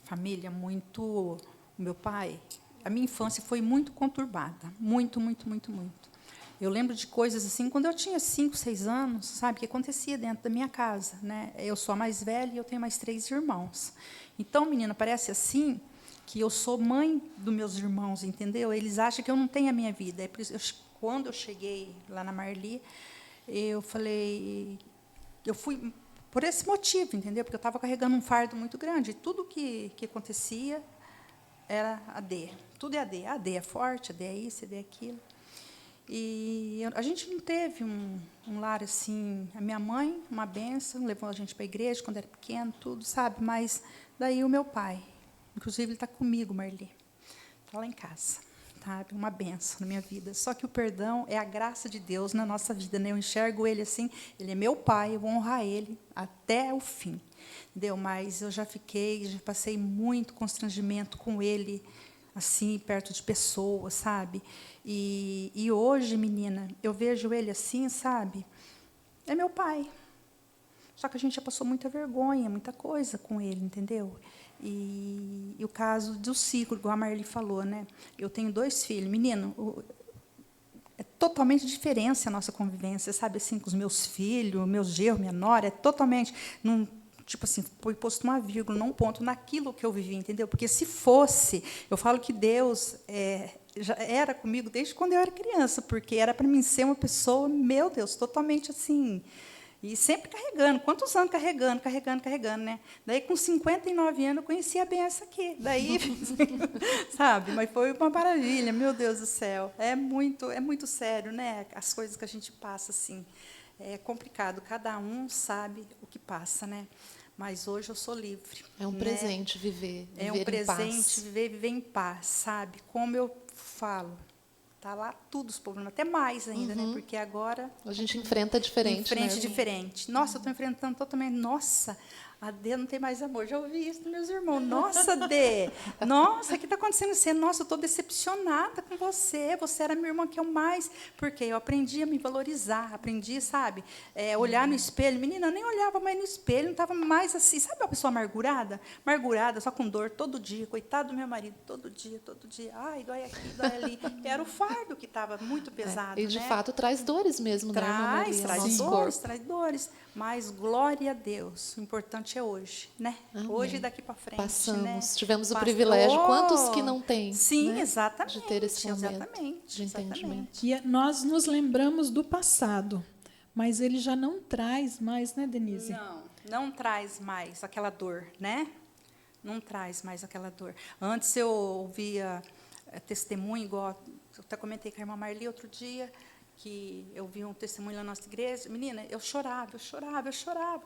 família muito... O meu pai, a minha infância foi muito conturbada. Muito. Eu lembro de coisas assim, quando eu tinha 5, 6 anos, sabe, que acontecia dentro da minha casa, né? Eu sou a mais velha e eu tenho mais 3 irmãos. Então, menina, parece assim que eu sou mãe dos meus irmãos, entendeu? Eles acham que eu não tenho a minha vida. É por isso, quando eu cheguei lá na Marli, eu falei, eu fui por esse motivo, entendeu? Porque eu estava carregando um fardo muito grande. Tudo que acontecia era AD. Tudo é AD. AD é forte, AD é isso, AD é aquilo. E a gente não teve um lar assim. A minha mãe, uma benção, levou a gente para a igreja quando era pequeno, tudo, sabe? Mas daí o meu pai, inclusive ele está comigo, Marli, está lá em casa, sabe? Uma benção na minha vida. Só que o perdão é a graça de Deus na nossa vida, né? Eu enxergo ele assim, ele é meu pai, eu vou honrar ele até o fim, entendeu? Mas eu já passei muito constrangimento com ele, assim, perto de pessoas, sabe? E hoje, menina, eu vejo ele assim, sabe? É meu pai. Só que a gente já passou muita vergonha, muita coisa com ele, entendeu? E o caso do ciclo, igual a Marli falou, né? Eu tenho 2 filhos. Menino, é totalmente diferente a nossa convivência, sabe? Assim, com os meus filhos, meus genros, minha nora, é totalmente... Tipo assim, foi posto uma vírgula, não um ponto naquilo que eu vivi, entendeu? Porque se fosse, eu falo que Deus já era comigo desde quando eu era criança, porque era para mim ser uma pessoa, meu Deus, totalmente assim, e sempre carregando. Quantos anos carregando, né? Daí, com 59 anos, eu conhecia bem essa aqui. Daí, sabe? Mas foi uma maravilha, meu Deus do céu. É muito sério, né? As coisas que a gente passa, assim. É complicado, cada um sabe o que passa, né? Mas hoje eu sou livre. É um presente viver é um presente viver em paz, sabe? Como eu falo, tá lá tudo os problemas, até mais ainda, né? Porque agora a gente enfrenta diferente, né? Diferente. Nossa, eu estou enfrentando totalmente. Nossa, a Dê não tem mais amor. Já ouvi isso dos meus irmãos. Nossa, Dê. Nossa, o que está acontecendo com você? Nossa, eu estou decepcionada com você. Você era minha irmã que eu mais. Porque eu aprendi a me valorizar, aprendi, sabe? Olhar no espelho. Menina, eu nem olhava mais no espelho, não estava mais assim. Sabe uma pessoa amargurada? Amargurada, só com dor todo dia. Coitado do meu marido, todo dia. Ai, dói aqui, dói ali. Era o fardo que estava muito pesado. E, de né? fato, traz dores mesmo, né, irmã Maria? Traz dores. Mas, glória a Deus, o importante é hoje, né? Amém. Hoje e daqui para frente. Passamos, né? tivemos o privilégio. Quantos que não têm? Sim, né? exatamente. De ter esse momento exatamente, de entendimento. E nós nos lembramos do passado, mas ele já não traz mais, né, Denise? Não traz mais aquela dor, né? Não traz mais aquela dor. Antes eu ouvia testemunho, igual eu até comentei com a irmã Marli outro dia, que eu vi um testemunho na nossa igreja. Menina, eu chorava,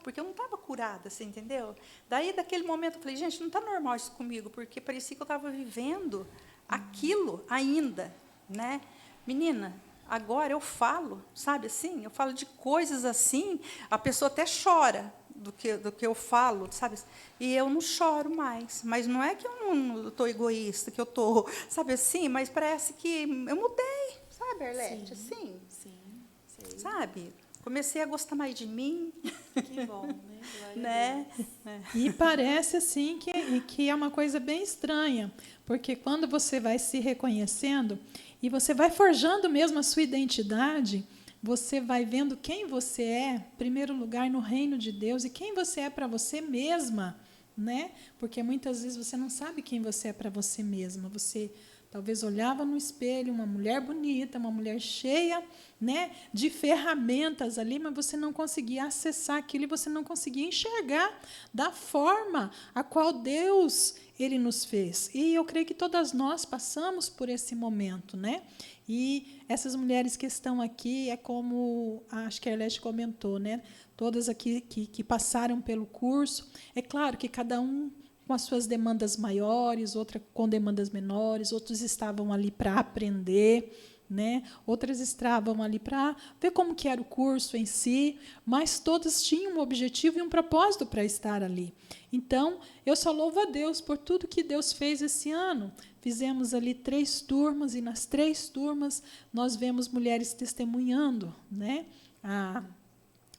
porque eu não estava curada, você entendeu? Daí, daquele momento, eu falei, gente, não está normal isso comigo, porque parecia que eu estava vivendo aquilo ainda, né? Menina, agora eu falo, sabe assim? Eu falo de coisas assim, a pessoa até chora do que eu falo, sabe? E eu não choro mais. Mas não é que eu não estou egoísta, que eu estou, sabe assim? Mas parece que eu mudei, sabe, Arlete? Sim. Sei. Sabe? Comecei a gostar mais de mim. Que bom, né? Glória né? a Deus. E parece assim que é uma coisa bem estranha, porque quando você vai se reconhecendo e você vai forjando mesmo a sua identidade, você vai vendo quem você é, em primeiro lugar, no reino de Deus, e quem você é para você mesma, né? Porque muitas vezes você não sabe quem você é para você mesma. Você talvez olhava no espelho, uma mulher bonita, uma mulher cheia, né, de ferramentas ali, mas você não conseguia acessar aquilo e você não conseguia enxergar da forma a qual Deus ele nos fez. E eu creio que todas nós passamos por esse momento, né? E essas mulheres que estão aqui, é como acho que a Arlete comentou, né? Todas aqui que passaram pelo curso. É claro que cada um com as suas demandas maiores, outra com demandas menores, outros estavam ali para aprender, né? Outras estavam ali para ver como que era o curso em si, mas todas tinham um objetivo e um propósito para estar ali. Então, eu só louvo a Deus por tudo que Deus fez esse ano. Fizemos ali 3 turmas, e nas 3 turmas nós vemos mulheres testemunhando, né? A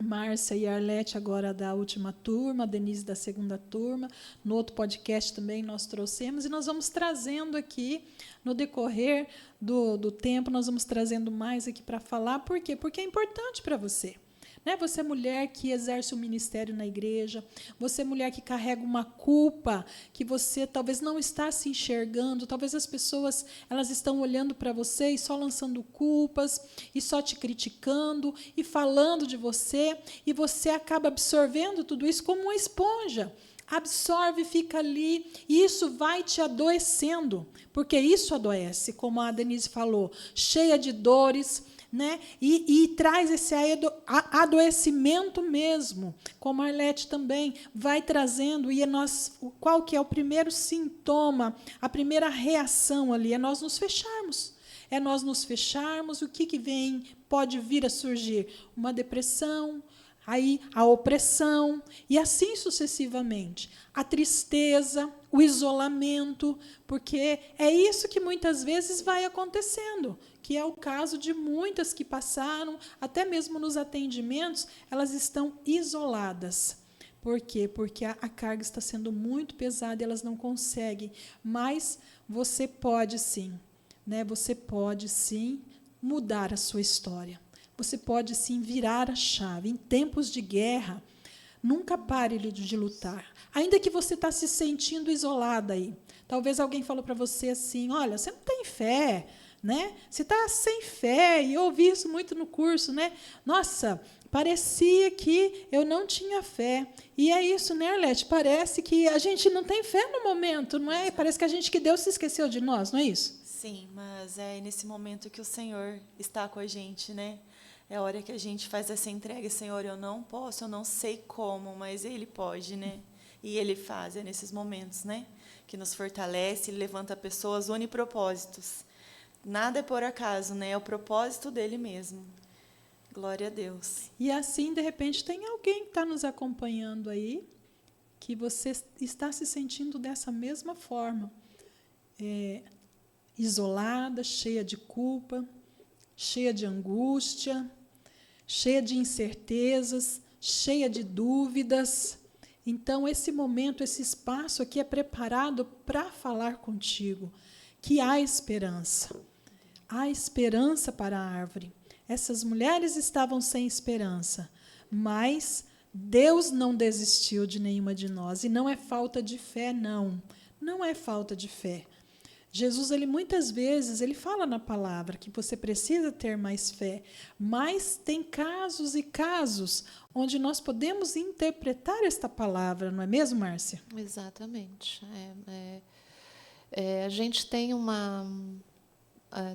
Márcia e a Arlete agora da última turma, a Denise da segunda turma. No outro podcast também nós trouxemos, e nós vamos trazendo aqui, no decorrer do tempo, nós vamos trazendo mais aqui para falar. Por quê? Porque é importante para você. Né? Você é mulher que exerce um ministério na igreja, você é mulher que carrega uma culpa que você talvez não está se enxergando, talvez as pessoas elas estão olhando para você e só lançando culpas, e só te criticando, e falando de você, e você acaba absorvendo tudo isso como uma esponja. Absorve, fica ali, e isso vai te adoecendo, porque isso adoece, como a Denise falou, cheia de dores, né? E traz esse adoecimento mesmo, como a Arlete também vai trazendo, e qual que é o primeiro sintoma, a primeira reação ali? É nós nos fecharmos. É nós nos fecharmos, o que vem, pode vir a surgir? Uma depressão, aí a opressão, e assim sucessivamente. A tristeza, o isolamento, porque é isso que muitas vezes vai acontecendo, que é o caso de muitas que passaram, até mesmo nos atendimentos, elas estão isoladas. Por quê? Porque a carga está sendo muito pesada e elas não conseguem. Mas você pode sim, né? Você pode sim mudar a sua história. Você pode, sim, virar a chave. Em tempos de guerra, nunca pare de lutar. Ainda que você está se sentindo isolada aí. Talvez alguém falou para você assim, olha, você não tem fé, né? Você está sem fé. E eu ouvi isso muito no curso, né? Nossa, parecia que eu não tinha fé. E é isso, né, Arlete? Parece que a gente não tem fé no momento, não é? Parece que Deus se esqueceu de nós, não é isso? Sim, mas é nesse momento que o Senhor está com a gente, né? É a hora que a gente faz essa entrega. Senhor, eu não posso, eu não sei como, mas Ele pode, né? E Ele faz, é nesses momentos, né? Que nos fortalece, levanta pessoas, une propósitos. Nada é por acaso, né? É o propósito dEle mesmo. Glória a Deus. E assim, de repente, tem alguém que está nos acompanhando aí, que você está se sentindo dessa mesma forma. Isolada, cheia de culpa, cheia de angústia, cheia de incertezas, cheia de dúvidas. Então, esse momento, esse espaço aqui é preparado para falar contigo, que há esperança. Há esperança para a árvore. Essas mulheres estavam sem esperança, mas Deus não desistiu de nenhuma de nós. E não é falta de fé, não. Não é falta de fé. Jesus, muitas vezes, ele fala na palavra que você precisa ter mais fé, mas tem casos e casos onde nós podemos interpretar esta palavra, não é mesmo, Márcia? Exatamente. A gente tem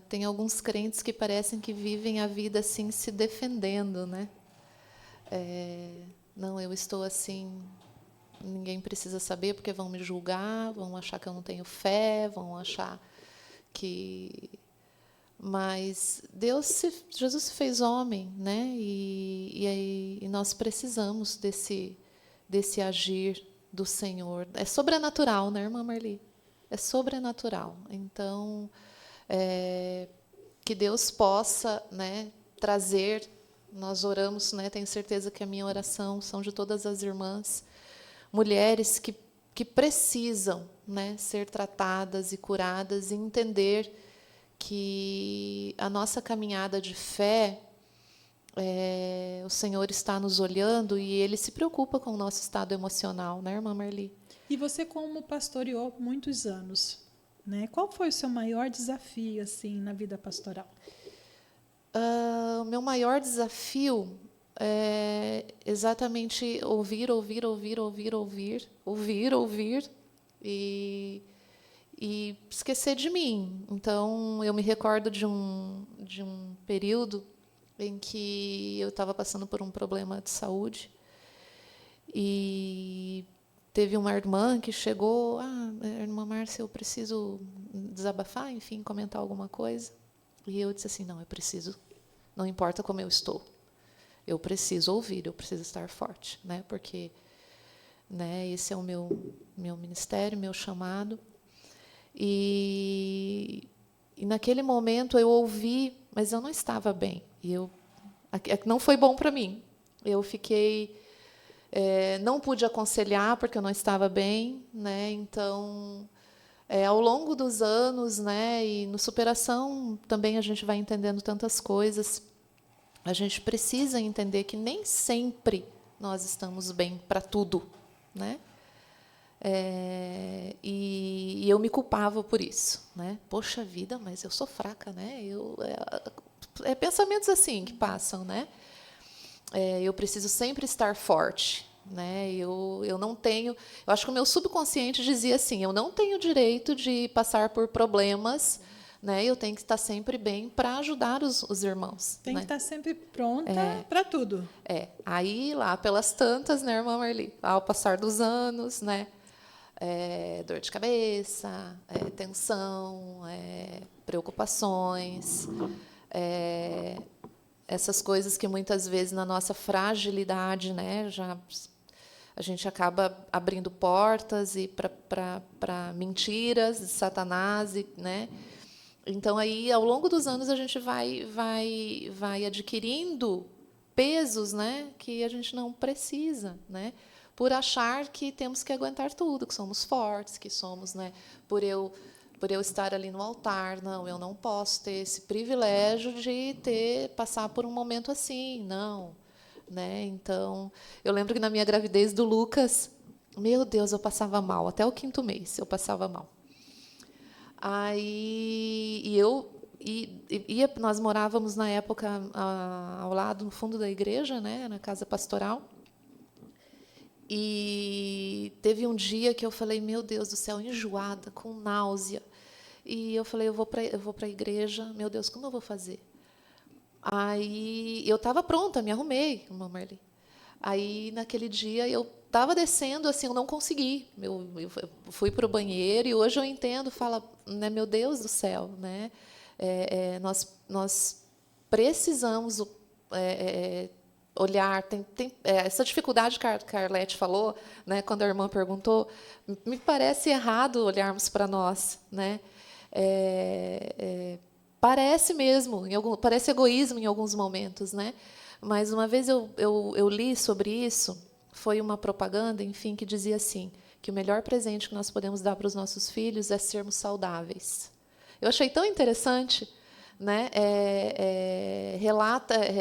tem alguns crentes que parecem que vivem a vida assim, se defendendo, né? Não, eu estou assim... Ninguém precisa saber porque vão me julgar, vão achar que eu não tenho fé, vão achar que... Mas Jesus se fez homem, né? E nós precisamos desse agir do Senhor. É sobrenatural, né, irmã Marli? É sobrenatural. Então, que Deus possa, né, trazer... Nós oramos, né? Tenho certeza que a minha oração são de todas as irmãs, mulheres que precisam, né, ser tratadas e curadas e entender que a nossa caminhada de fé, o Senhor está nos olhando e Ele se preocupa com o nosso estado emocional, né, irmã Marli? E você, como pastoreou muitos anos, né, qual foi o seu maior desafio assim, na vida pastoral? O meu maior desafio é exatamente ouvir e esquecer de mim. Então, eu me recordo de um período em que eu estava passando por um problema de saúde e teve uma irmã que chegou, irmã Márcia, eu preciso desabafar, enfim, comentar alguma coisa. E eu disse assim, não, eu preciso, não importa como eu estou. Eu preciso ouvir, eu preciso estar forte, né? Porque, né, esse é o meu ministério, meu chamado. E naquele momento eu ouvi, mas eu não estava bem. E não foi bom para mim. Eu fiquei, não pude aconselhar porque eu não estava bem, né? Então, ao longo dos anos, né, e no superação também a gente vai entendendo tantas coisas. a gente precisa entender que nem sempre nós estamos bem para tudo, né? E eu me culpava por isso, né? Poxa vida, mas eu sou fraca, né? Pensamentos assim que passam, né? Eu preciso sempre estar forte, né? Eu não tenho. Eu acho que o meu subconsciente dizia assim: eu não tenho direito de passar por problemas, né? Eu tenho que estar sempre bem para ajudar os irmãos. Tem né? que estar sempre pronta para tudo. Aí lá pelas tantas, né, irmã Marli? Ao passar dos anos, né? Dor de cabeça, tensão, preocupações, essas coisas que muitas vezes na nossa fragilidade, né, a gente acaba abrindo portas e para mentiras de Satanás, né? Então aí ao longo dos anos a gente vai adquirindo pesos, né, que a gente não precisa, né? Por achar que temos que aguentar tudo, que somos fortes, que somos, né? Por eu estar ali no altar, não, eu não posso ter esse privilégio de passar por um momento assim, não, né? Então, eu lembro que na minha gravidez do Lucas, meu Deus, eu passava mal, até o 5º mês eu passava mal. Aí nós morávamos na época ao lado, no fundo da igreja, né, na casa pastoral. E teve um dia que eu falei, meu Deus do céu, enjoada, com náusea. E eu falei, eu vou para a igreja, meu Deus, como eu vou fazer? Aí eu estava pronta, me arrumei, irmã Marli. Aí naquele dia eu estava descendo, assim, eu não consegui. Eu fui para o banheiro e hoje eu entendo, né, meu Deus do céu, né? Nós precisamos olhar, tem essa dificuldade que a Arlete falou, né, quando a irmã perguntou, me parece errado olharmos para nós, né? Parece mesmo, parece egoísmo em alguns momentos, né? Mas uma vez eu li sobre isso, foi uma propaganda, enfim, que dizia assim, que o melhor presente que nós podemos dar para os nossos filhos é sermos saudáveis. Eu achei tão interessante, né?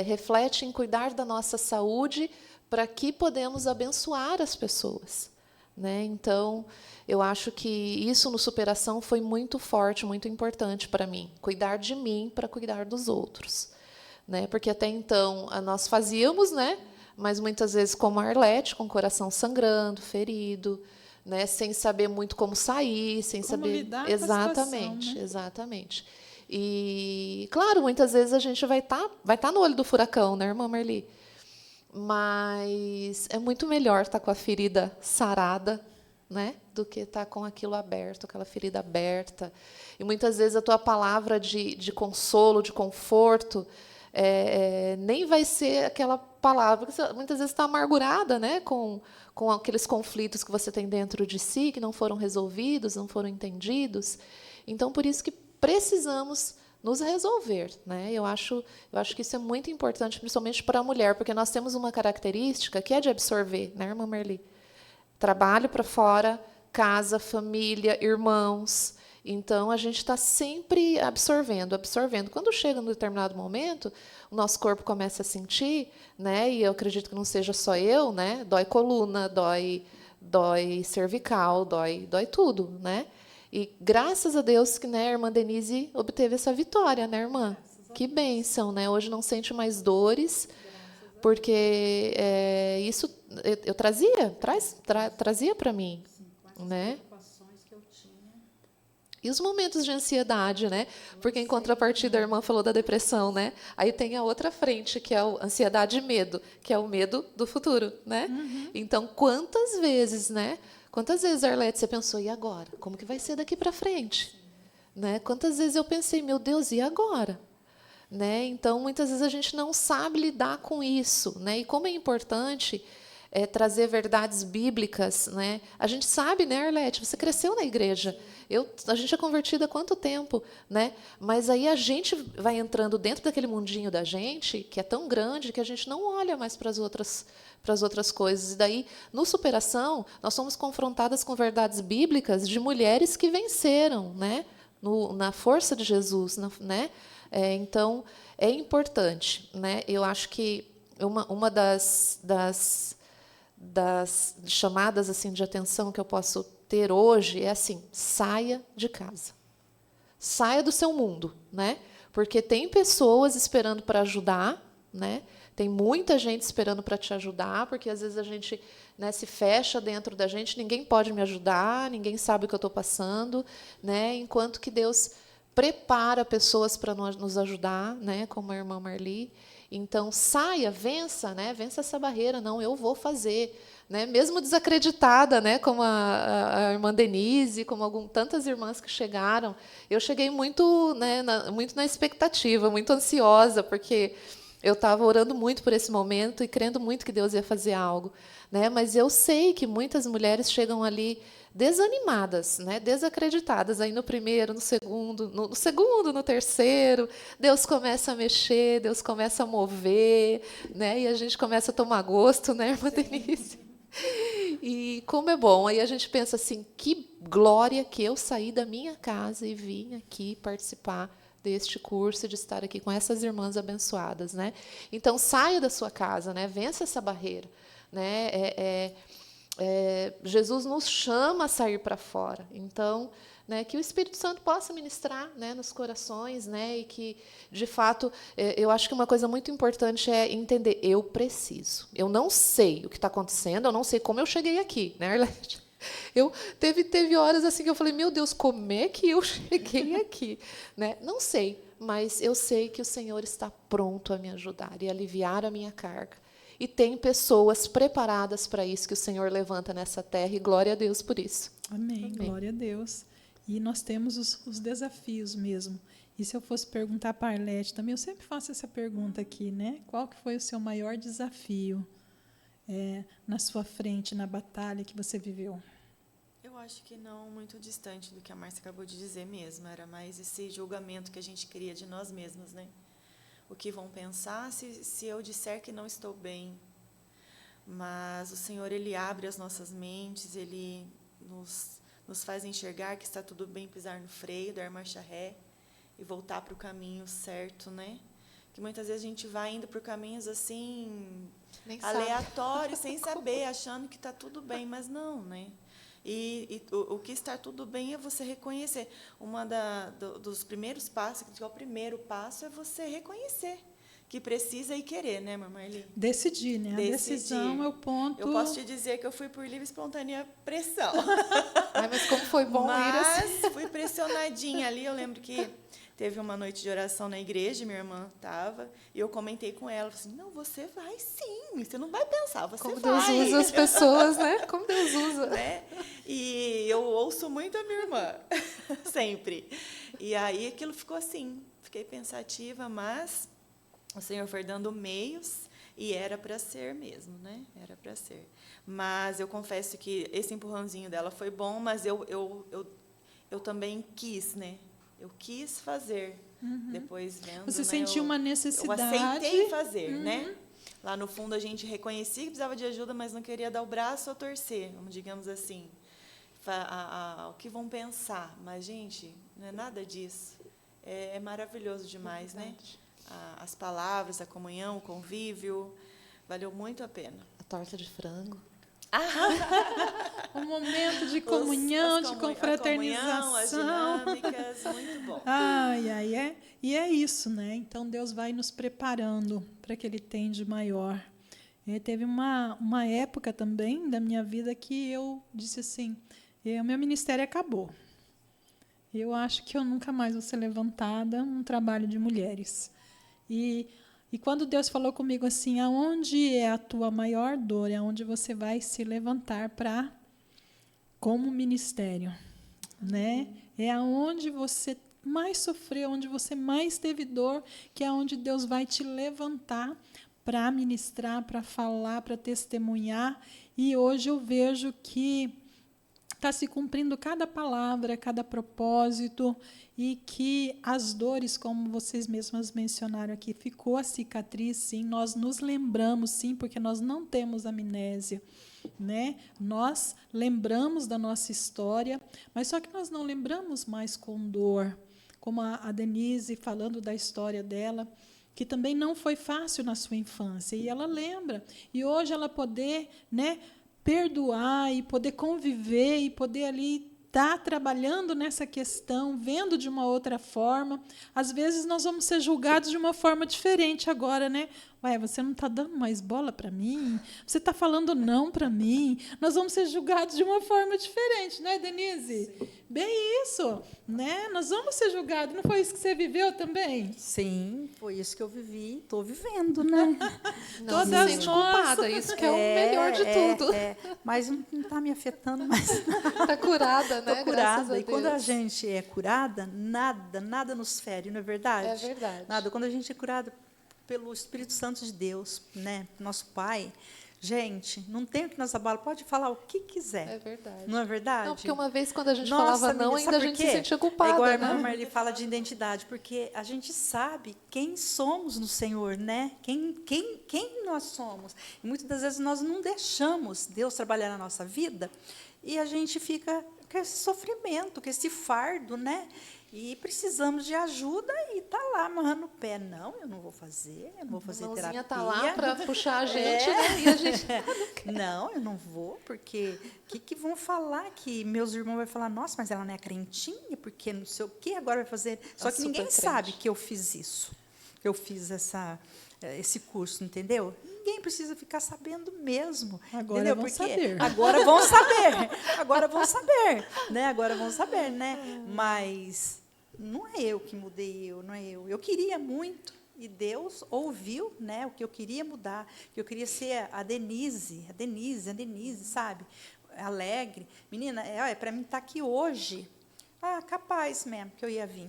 Reflete em cuidar da nossa saúde para que podemos abençoar as pessoas, né? Então, eu acho que isso no superação foi muito forte, muito importante para mim, cuidar de mim para cuidar dos outros, né? Porque até então nós fazíamos, né? Mas muitas vezes como a Arlete, com o coração sangrando, ferido, né? Sem saber muito como sair, sem como saber lidar exatamente, com a situação, né? exatamente. E claro, muitas vezes a gente vai estar no olho do furacão, né, irmã Marli? Mas é muito melhor estar com a ferida sarada, né, do que estar com aquilo aberto, aquela ferida aberta. E muitas vezes a tua palavra de consolo, de conforto, nem vai ser aquela palavra que você, muitas vezes está amargurada, né, com aqueles conflitos que você tem dentro de si, que não foram resolvidos, não foram entendidos. Então, por isso que precisamos nos resolver, né? Eu acho que isso é muito importante, principalmente para a mulher, porque nós temos uma característica que é de absorver, né, irmã Marli? Trabalho para fora, casa, família, irmãos. Então, a gente está sempre absorvendo. Quando chega num determinado momento, o nosso corpo começa a sentir, né? E eu acredito que não seja só eu, né? Dói coluna, dói cervical, dói tudo, né? E graças a Deus que, né, a irmã Denise obteve essa vitória, né, irmã? Que bênção, né? Hoje não sente mais dores, porque isso eu trazia para mim, né? E os momentos de ansiedade, né? Porque em contrapartida a irmã falou da depressão, né? Aí tem a outra frente, que é a ansiedade e medo, que é o medo do futuro, né? Uhum. Então, quantas vezes, né? Quantas vezes, Arlete, você pensou, e agora? Como que vai ser daqui para frente? Né? Quantas vezes eu pensei, meu Deus, e agora? Né? Então, muitas vezes a gente não sabe lidar com isso, né? E como é importante trazer verdades bíblicas, né? A gente sabe, né, Arlete? Você cresceu na igreja. A gente é convertida há quanto tempo, né? Mas aí a gente vai entrando dentro daquele mundinho da gente, que é tão grande, que a gente não olha mais para as outras coisas. E daí, no superação, nós somos confrontadas com verdades bíblicas de mulheres que venceram, né? Na força de Jesus, né? Então, é importante, né? Eu acho que uma das chamadas assim de atenção que eu posso ter hoje é assim: saia de casa, saia do seu mundo, né? Porque tem pessoas esperando para ajudar, né? Tem muita gente esperando para te ajudar, porque às vezes a gente, né, se fecha dentro da gente, ninguém pode me ajudar, ninguém sabe o que eu estou passando, né? Enquanto que Deus prepara pessoas para nos ajudar, né? Como a irmã Marli. Então, saia, vença, né? Vença essa barreira. Não, eu vou fazer. Né? Mesmo desacreditada, né? Como a irmã Denise, como tantas irmãs que chegaram, eu cheguei muito, né, muito na expectativa, muito ansiosa, porque eu estava orando muito por esse momento e crendo muito que Deus ia fazer algo. Né? Mas eu sei que muitas mulheres chegam ali desanimadas, né? Desacreditadas. Aí no primeiro, no segundo, no terceiro, Deus começa a mexer, Deus começa a mover, né? E a gente começa a tomar gosto, né, irmã Denise? E como é bom. Aí a gente pensa assim, que glória que eu saí da minha casa e vim aqui participar deste curso, de estar aqui com essas irmãs abençoadas, né? Então, saia da sua casa, né? Vença essa barreira, né? Jesus nos chama a sair para fora. Então, né, que o Espírito Santo possa ministrar, né, nos corações, né, e que, de fato, eu acho que uma coisa muito importante é entender: eu preciso. Eu não sei o que está acontecendo, eu não sei como eu cheguei aqui, né, Arlete? Teve horas assim que eu falei: meu Deus, como é que eu cheguei aqui? Né? Não sei, mas eu sei que o Senhor está pronto a me ajudar e aliviar a minha carga. E tem pessoas preparadas para isso que o Senhor levanta nessa terra, e glória a Deus por isso. Amém. Glória a Deus. E nós temos os desafios mesmo. E se eu fosse perguntar para a Arlete também, eu sempre faço essa pergunta aqui, né? Qual que foi o seu maior desafio na sua frente, na batalha que você viveu? Eu acho que não muito distante do que a Márcia acabou de dizer mesmo. Era mais esse julgamento que a gente cria de nós mesmos, né? O que vão pensar se eu disser que não estou bem? Mas o Senhor, Ele abre as nossas mentes, Ele nos faz enxergar que está tudo bem pisar no freio, dar marcha ré e voltar para o caminho certo, né? Que muitas vezes a gente vai indo por caminhos assim, aleatórios, sem saber, achando que está tudo bem, mas não, né? E o que está tudo bem é você reconhecer. Dos primeiros passos, que é o primeiro passo, é você reconhecer que precisa e querer, né, irmã Marli? Decidir, né? A decisão é o ponto. Eu posso te dizer que eu fui por livre e espontânea pressão. Ai, mas como foi bom ir assim. Mas fui pressionadinha ali. Eu lembro que teve uma noite de oração na igreja, minha irmã estava, e eu comentei com ela, assim: não, você vai sim, você não vai pensar, você como vai. Deus usa as pessoas, né? Como Deus usa. Né? E eu ouço muito a minha irmã, sempre. E aí aquilo ficou assim, fiquei pensativa, mas o Senhor foi dando meios e era para ser mesmo, né? Era para ser. Mas eu confesso que esse empurrãozinho dela foi bom, mas eu também quis, né? Eu quis fazer. Depois vendo, Você né, sentiu uma necessidade. Eu aceitei fazer, né? Lá no fundo a gente reconhecia que precisava de ajuda, mas não queria dar o braço a torcer, digamos assim. O que vão pensar? Mas, gente, não é nada disso. É maravilhoso demais, né? As palavras, a comunhão, o convívio, valeu muito a pena. A torta de frango. Um momento de comunhão, de confraternização. As dinâmicas, muito bom. E é isso, né? Então, Deus vai nos preparando para que Ele tenha de maior. Teve uma época também da minha vida que eu disse assim: o meu ministério acabou. Eu acho que eu nunca mais vou ser levantada num trabalho de mulheres. E quando Deus falou comigo assim: aonde é a tua maior dor, é onde você vai se levantar como ministério, né? É aonde você mais sofreu, onde você mais teve dor, que é onde Deus vai te levantar para ministrar, para falar, para testemunhar. E hoje eu vejo que está se cumprindo cada palavra, cada propósito, e que as dores, como vocês mesmas mencionaram aqui, ficou a cicatriz, sim, nós nos lembramos, sim, porque nós não temos amnésia, né? Nós lembramos da nossa história, mas só que nós não lembramos mais com dor, como a Denise falando da história dela, que também não foi fácil na sua infância, e ela lembra. E hoje ela poder, né, perdoar e poder conviver e poder ali estar trabalhando nessa questão, vendo de uma outra forma. Às vezes nós vamos ser julgados de uma forma diferente agora, né? Ué, você não está dando mais bola para mim? Você está falando não para mim? Nós vamos ser julgados de uma forma diferente, né, Denise? Sim. Bem isso, né? Nós vamos ser julgados. Não foi isso que você viveu também? Sim, foi isso que eu vivi. Estou vivendo, né? Não se sente culpada, isso que é o melhor de tudo. Mas não está me afetando mais. Está curada, né? Estou curada. E quando a gente é curada, nada nos fere, não é verdade? É verdade. Nada. Quando a gente é curada pelo Espírito Santo de Deus, né, nosso Pai, gente, não tem o que nos abala, pode falar o que quiser. É verdade. Não é verdade? Não, porque uma vez quando a gente falava não, ainda a gente se sentia culpada. É igual a né? irmã Marli fala de identidade, porque a gente sabe quem somos no Senhor, né? Quem nós somos. E muitas das vezes nós não deixamos Deus trabalhar na nossa vida e a gente fica com esse sofrimento, com esse fardo, né? E precisamos de ajuda e está lá amarrando o pé. Não, eu não vou fazer, eu não vou fazer terapia. Está lá para puxar a gente, né? E a gente... Não, eu não vou, porque o que vão falar? Que meus irmãos vão falar, nossa, mas ela não é crentinha, porque não sei o quê, agora vai fazer... Só que ninguém sabe que eu fiz isso, que eu fiz esse curso, entendeu? Ninguém precisa ficar sabendo mesmo. Agora vão saber. Agora vão saber. Agora vão saber, né? Agora vão saber, né? Mas não é eu que mudei, não é eu. Eu queria muito e Deus ouviu, né, o que eu queria mudar, que eu queria ser a Denise, sabe? Alegre. Menina, para mim estar aqui hoje, capaz mesmo que eu ia vir.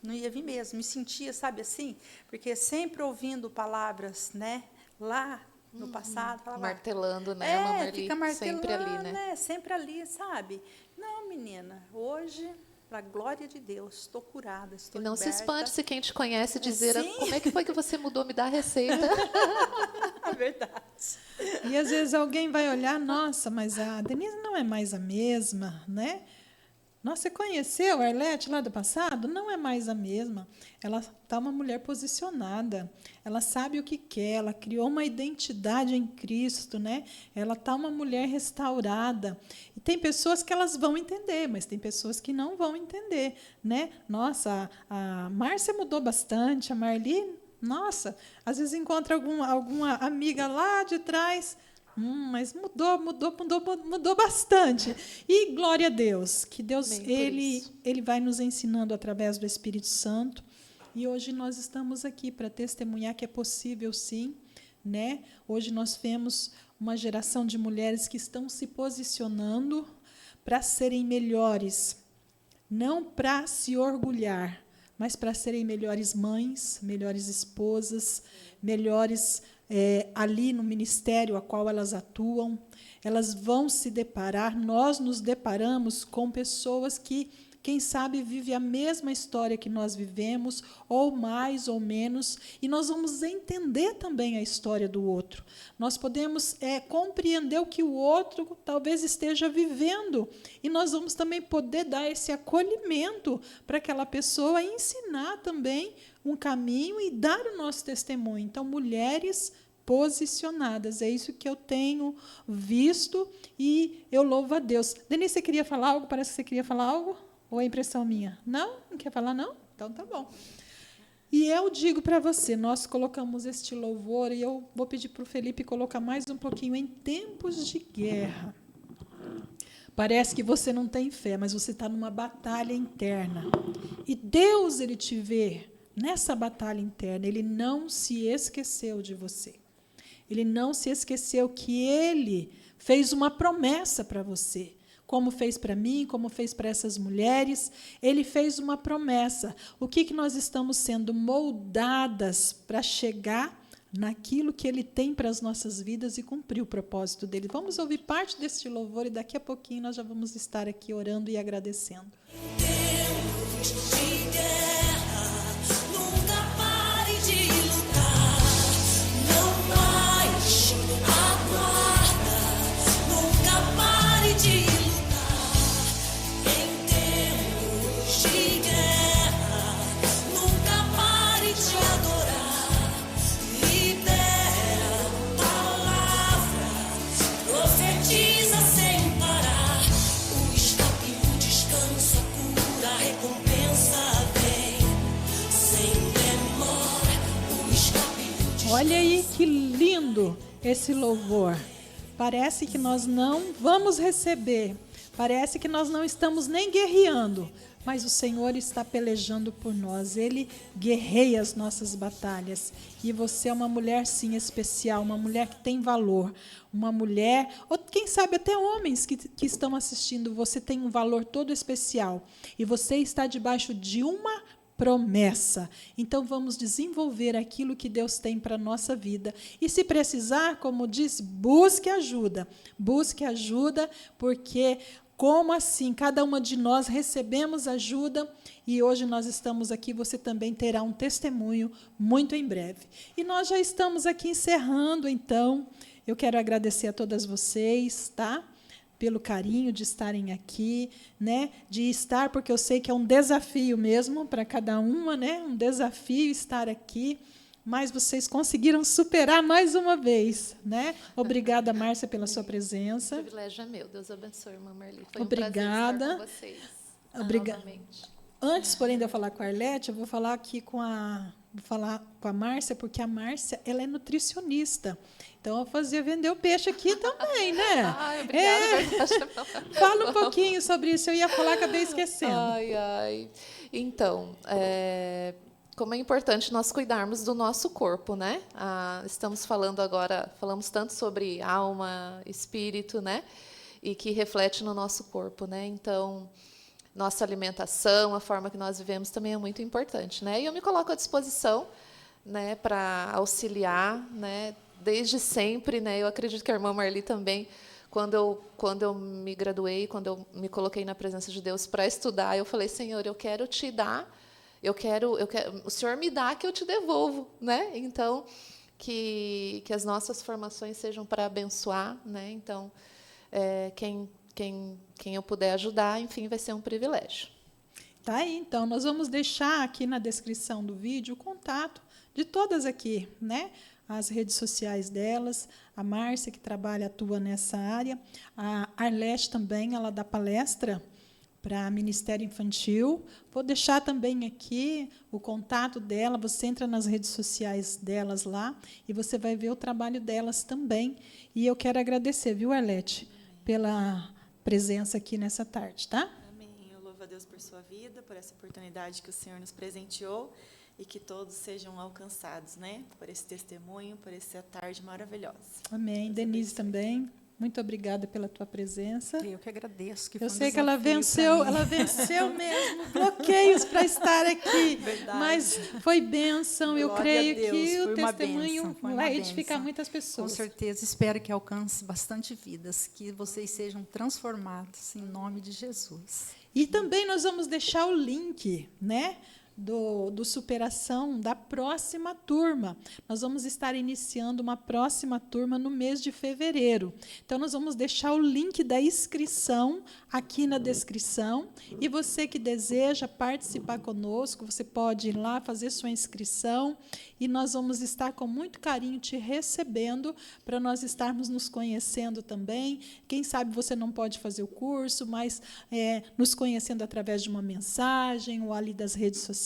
Não ia vir mesmo, me sentia, sabe, assim, porque sempre ouvindo palavras, né, lá no passado. Falava, martelando, né, Marli? Fica martelando, sempre ali, né? Sempre ali, sabe? Não, menina, hoje, para a glória de Deus, estou curada, estou liberta. E não se espante se quem te conhece dizer, Sim. Como é que foi que você mudou, me dá a receita. É verdade. E às vezes alguém vai olhar, nossa, mas a Denise não é mais a mesma, né? Nossa, você conheceu a Arlete lá do passado? Não é mais a mesma. Ela está uma mulher posicionada. Ela sabe o que quer. Ela criou uma identidade em Cristo, né? Ela está uma mulher restaurada. E tem pessoas que elas vão entender, mas tem pessoas que não vão entender, né? Nossa, a Márcia mudou bastante. A Marli, nossa, às vezes encontra alguma amiga lá de trás. Mas mudou bastante. E glória a Deus, que Deus ele vai nos ensinando através do Espírito Santo. E hoje nós estamos aqui para testemunhar que é possível, sim, né? Hoje nós vemos uma geração de mulheres que estão se posicionando para serem melhores, não para se orgulhar, mas para serem melhores mães, melhores esposas, melhores ali no ministério a qual elas atuam. Elas vão se deparar, nós nos deparamos com pessoas que, quem sabe, vivem a mesma história que nós vivemos, ou mais ou menos, e nós vamos entender também a história do outro. Nós podemos compreender o que o outro talvez esteja vivendo, e nós vamos também poder dar esse acolhimento para aquela pessoa e ensinar também um caminho e dar o nosso testemunho. Então, mulheres posicionadas, é isso que eu tenho visto e eu louvo a Deus. Denise, você queria falar algo? Parece que você queria falar algo? Ou é impressão minha? Não? Não quer falar, não? Então, tá bom. E eu digo para você, nós colocamos este louvor, e eu vou pedir para o Felipe colocar mais um pouquinho, em tempos de guerra. Parece que você não tem fé, mas você está numa batalha interna. E Deus, ele te vê nessa batalha interna, ele não se esqueceu de você. Ele não se esqueceu que ele fez uma promessa para você. Como fez para mim, como fez para essas mulheres, ele fez uma promessa. O que nós estamos sendo moldadas para chegar naquilo que ele tem para as nossas vidas e cumprir o propósito dele. Vamos ouvir parte deste louvor e daqui a pouquinho nós já vamos estar aqui orando e agradecendo. Deus de guerra, nunca pare de lutar, não mais aguarda, nunca pare de lutar. Em tempos de guerra, Olha aí que lindo esse louvor. Parece que nós não vamos receber. Parece que nós não estamos nem guerreando. Mas o Senhor está pelejando por nós. Ele guerreia as nossas batalhas. E você é uma mulher, sim, especial. Uma mulher que tem valor. Uma mulher, ou quem sabe até homens que estão assistindo. Você tem um valor todo especial. E você está debaixo de uma promessa. Então vamos desenvolver aquilo que Deus tem para a nossa vida. E se precisar, como diz, busque ajuda. Busque ajuda, porque como assim? Cada uma de nós recebemos ajuda e hoje nós estamos aqui, você também terá um testemunho muito em breve. E nós já estamos aqui encerrando, então. Eu quero agradecer a todas vocês, tá? Pelo carinho de estarem aqui, né? De estar, porque eu sei que é um desafio mesmo para cada uma, né? Um desafio estar aqui, mas vocês conseguiram superar mais uma vez, né? Obrigada, Márcia, pela sua presença. O privilégio é meu. Deus abençoe, irmã Marli. Foi Obrigada. um prazer estar com vocês. Obrigada. Novamente. Antes, porém, de eu falar com a Arlete, eu vou falar aqui com a Márcia, porque a Márcia ela é nutricionista. Então, eu fazia vender o peixe aqui também, né? Ai, obrigada. Fala um pouquinho sobre isso. Eu ia falar, acabei esquecendo. Ai. Então, como é importante nós cuidarmos do nosso corpo, né? Estamos falando agora, falamos tanto sobre alma, espírito, né? E que reflete no nosso corpo, né? Então, nossa alimentação, a forma que nós vivemos também é muito importante, né? E eu me coloco à disposição, né, para auxiliar, né? Desde sempre, né? Eu acredito que a irmã Marli também, quando eu me graduei, quando eu me coloquei na presença de Deus para estudar, eu falei: Senhor, eu quero te dar, eu quero, o Senhor me dá que eu te devolvo, né? Então, que as nossas formações sejam para abençoar, né? Então, quem eu puder ajudar, enfim, vai ser um privilégio. Tá aí, então, nós vamos deixar aqui na descrição do vídeo o contato de todas aqui, né? As redes sociais delas, a Márcia, que atua nessa área, a Arlete também, ela dá palestra para Ministério Infantil. Vou deixar também aqui o contato dela, você entra nas redes sociais delas lá e você vai ver o trabalho delas também. E eu quero agradecer, viu, Arlete, pela presença aqui nessa tarde, tá? Amém. Eu louvo a Deus por sua vida, por essa oportunidade que o Senhor nos presenteou e que todos sejam alcançados, né? Por esse testemunho, por essa tarde maravilhosa. Amém. Denise também, muito obrigada pela tua presença. Eu que agradeço. Eu sei que ela venceu mesmo bloqueios para estar aqui. Verdade. Mas foi bênção. Eu Glória creio a Deus, que foi o uma testemunho bênção, foi uma vai edificar bênção. muitas Com pessoas. certeza, espero que alcance bastante vidas, que vocês sejam transformados em nome de Jesus. E também nós vamos deixar o link, né, do Superação, da próxima turma. Nós vamos estar iniciando uma próxima turma no mês de fevereiro. Então, nós vamos deixar o link da inscrição aqui na descrição. E você que deseja participar conosco, você pode ir lá fazer sua inscrição. E nós vamos estar com muito carinho te recebendo para nós estarmos nos conhecendo também. Quem sabe você não pode fazer o curso, mas nos conhecendo através de uma mensagem ou ali das redes sociais.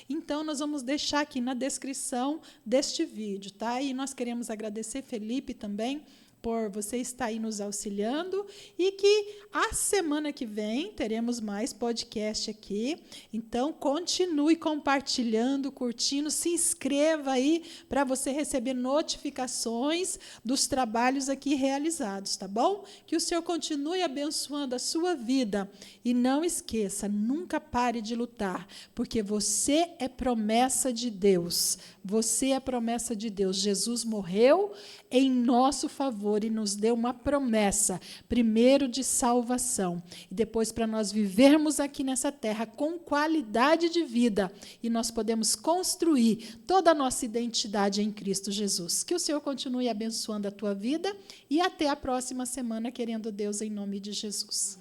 Então, nós vamos deixar aqui na descrição deste vídeo, tá? E nós queremos agradecer, Felipe, também, por você estar aí nos auxiliando e que a semana que vem teremos mais podcast aqui. Então, continue compartilhando, curtindo, se inscreva aí para você receber notificações dos trabalhos aqui realizados, tá bom? Que o Senhor continue abençoando a sua vida e não esqueça, nunca pare de lutar, porque você é promessa de Deus. Você é promessa de Deus. Jesus morreu em nosso favor e nos deu uma promessa, primeiro de salvação, e depois para nós vivermos aqui nessa terra com qualidade de vida, e nós podemos construir toda a nossa identidade em Cristo Jesus. Que o Senhor continue abençoando a tua vida, e até a próxima semana, querendo Deus, em nome de Jesus.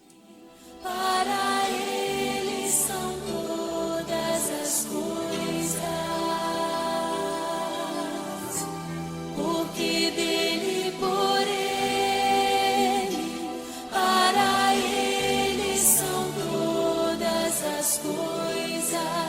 Para Ele são todas as coisas, porque dele, por Ele, para Ele são todas as coisas.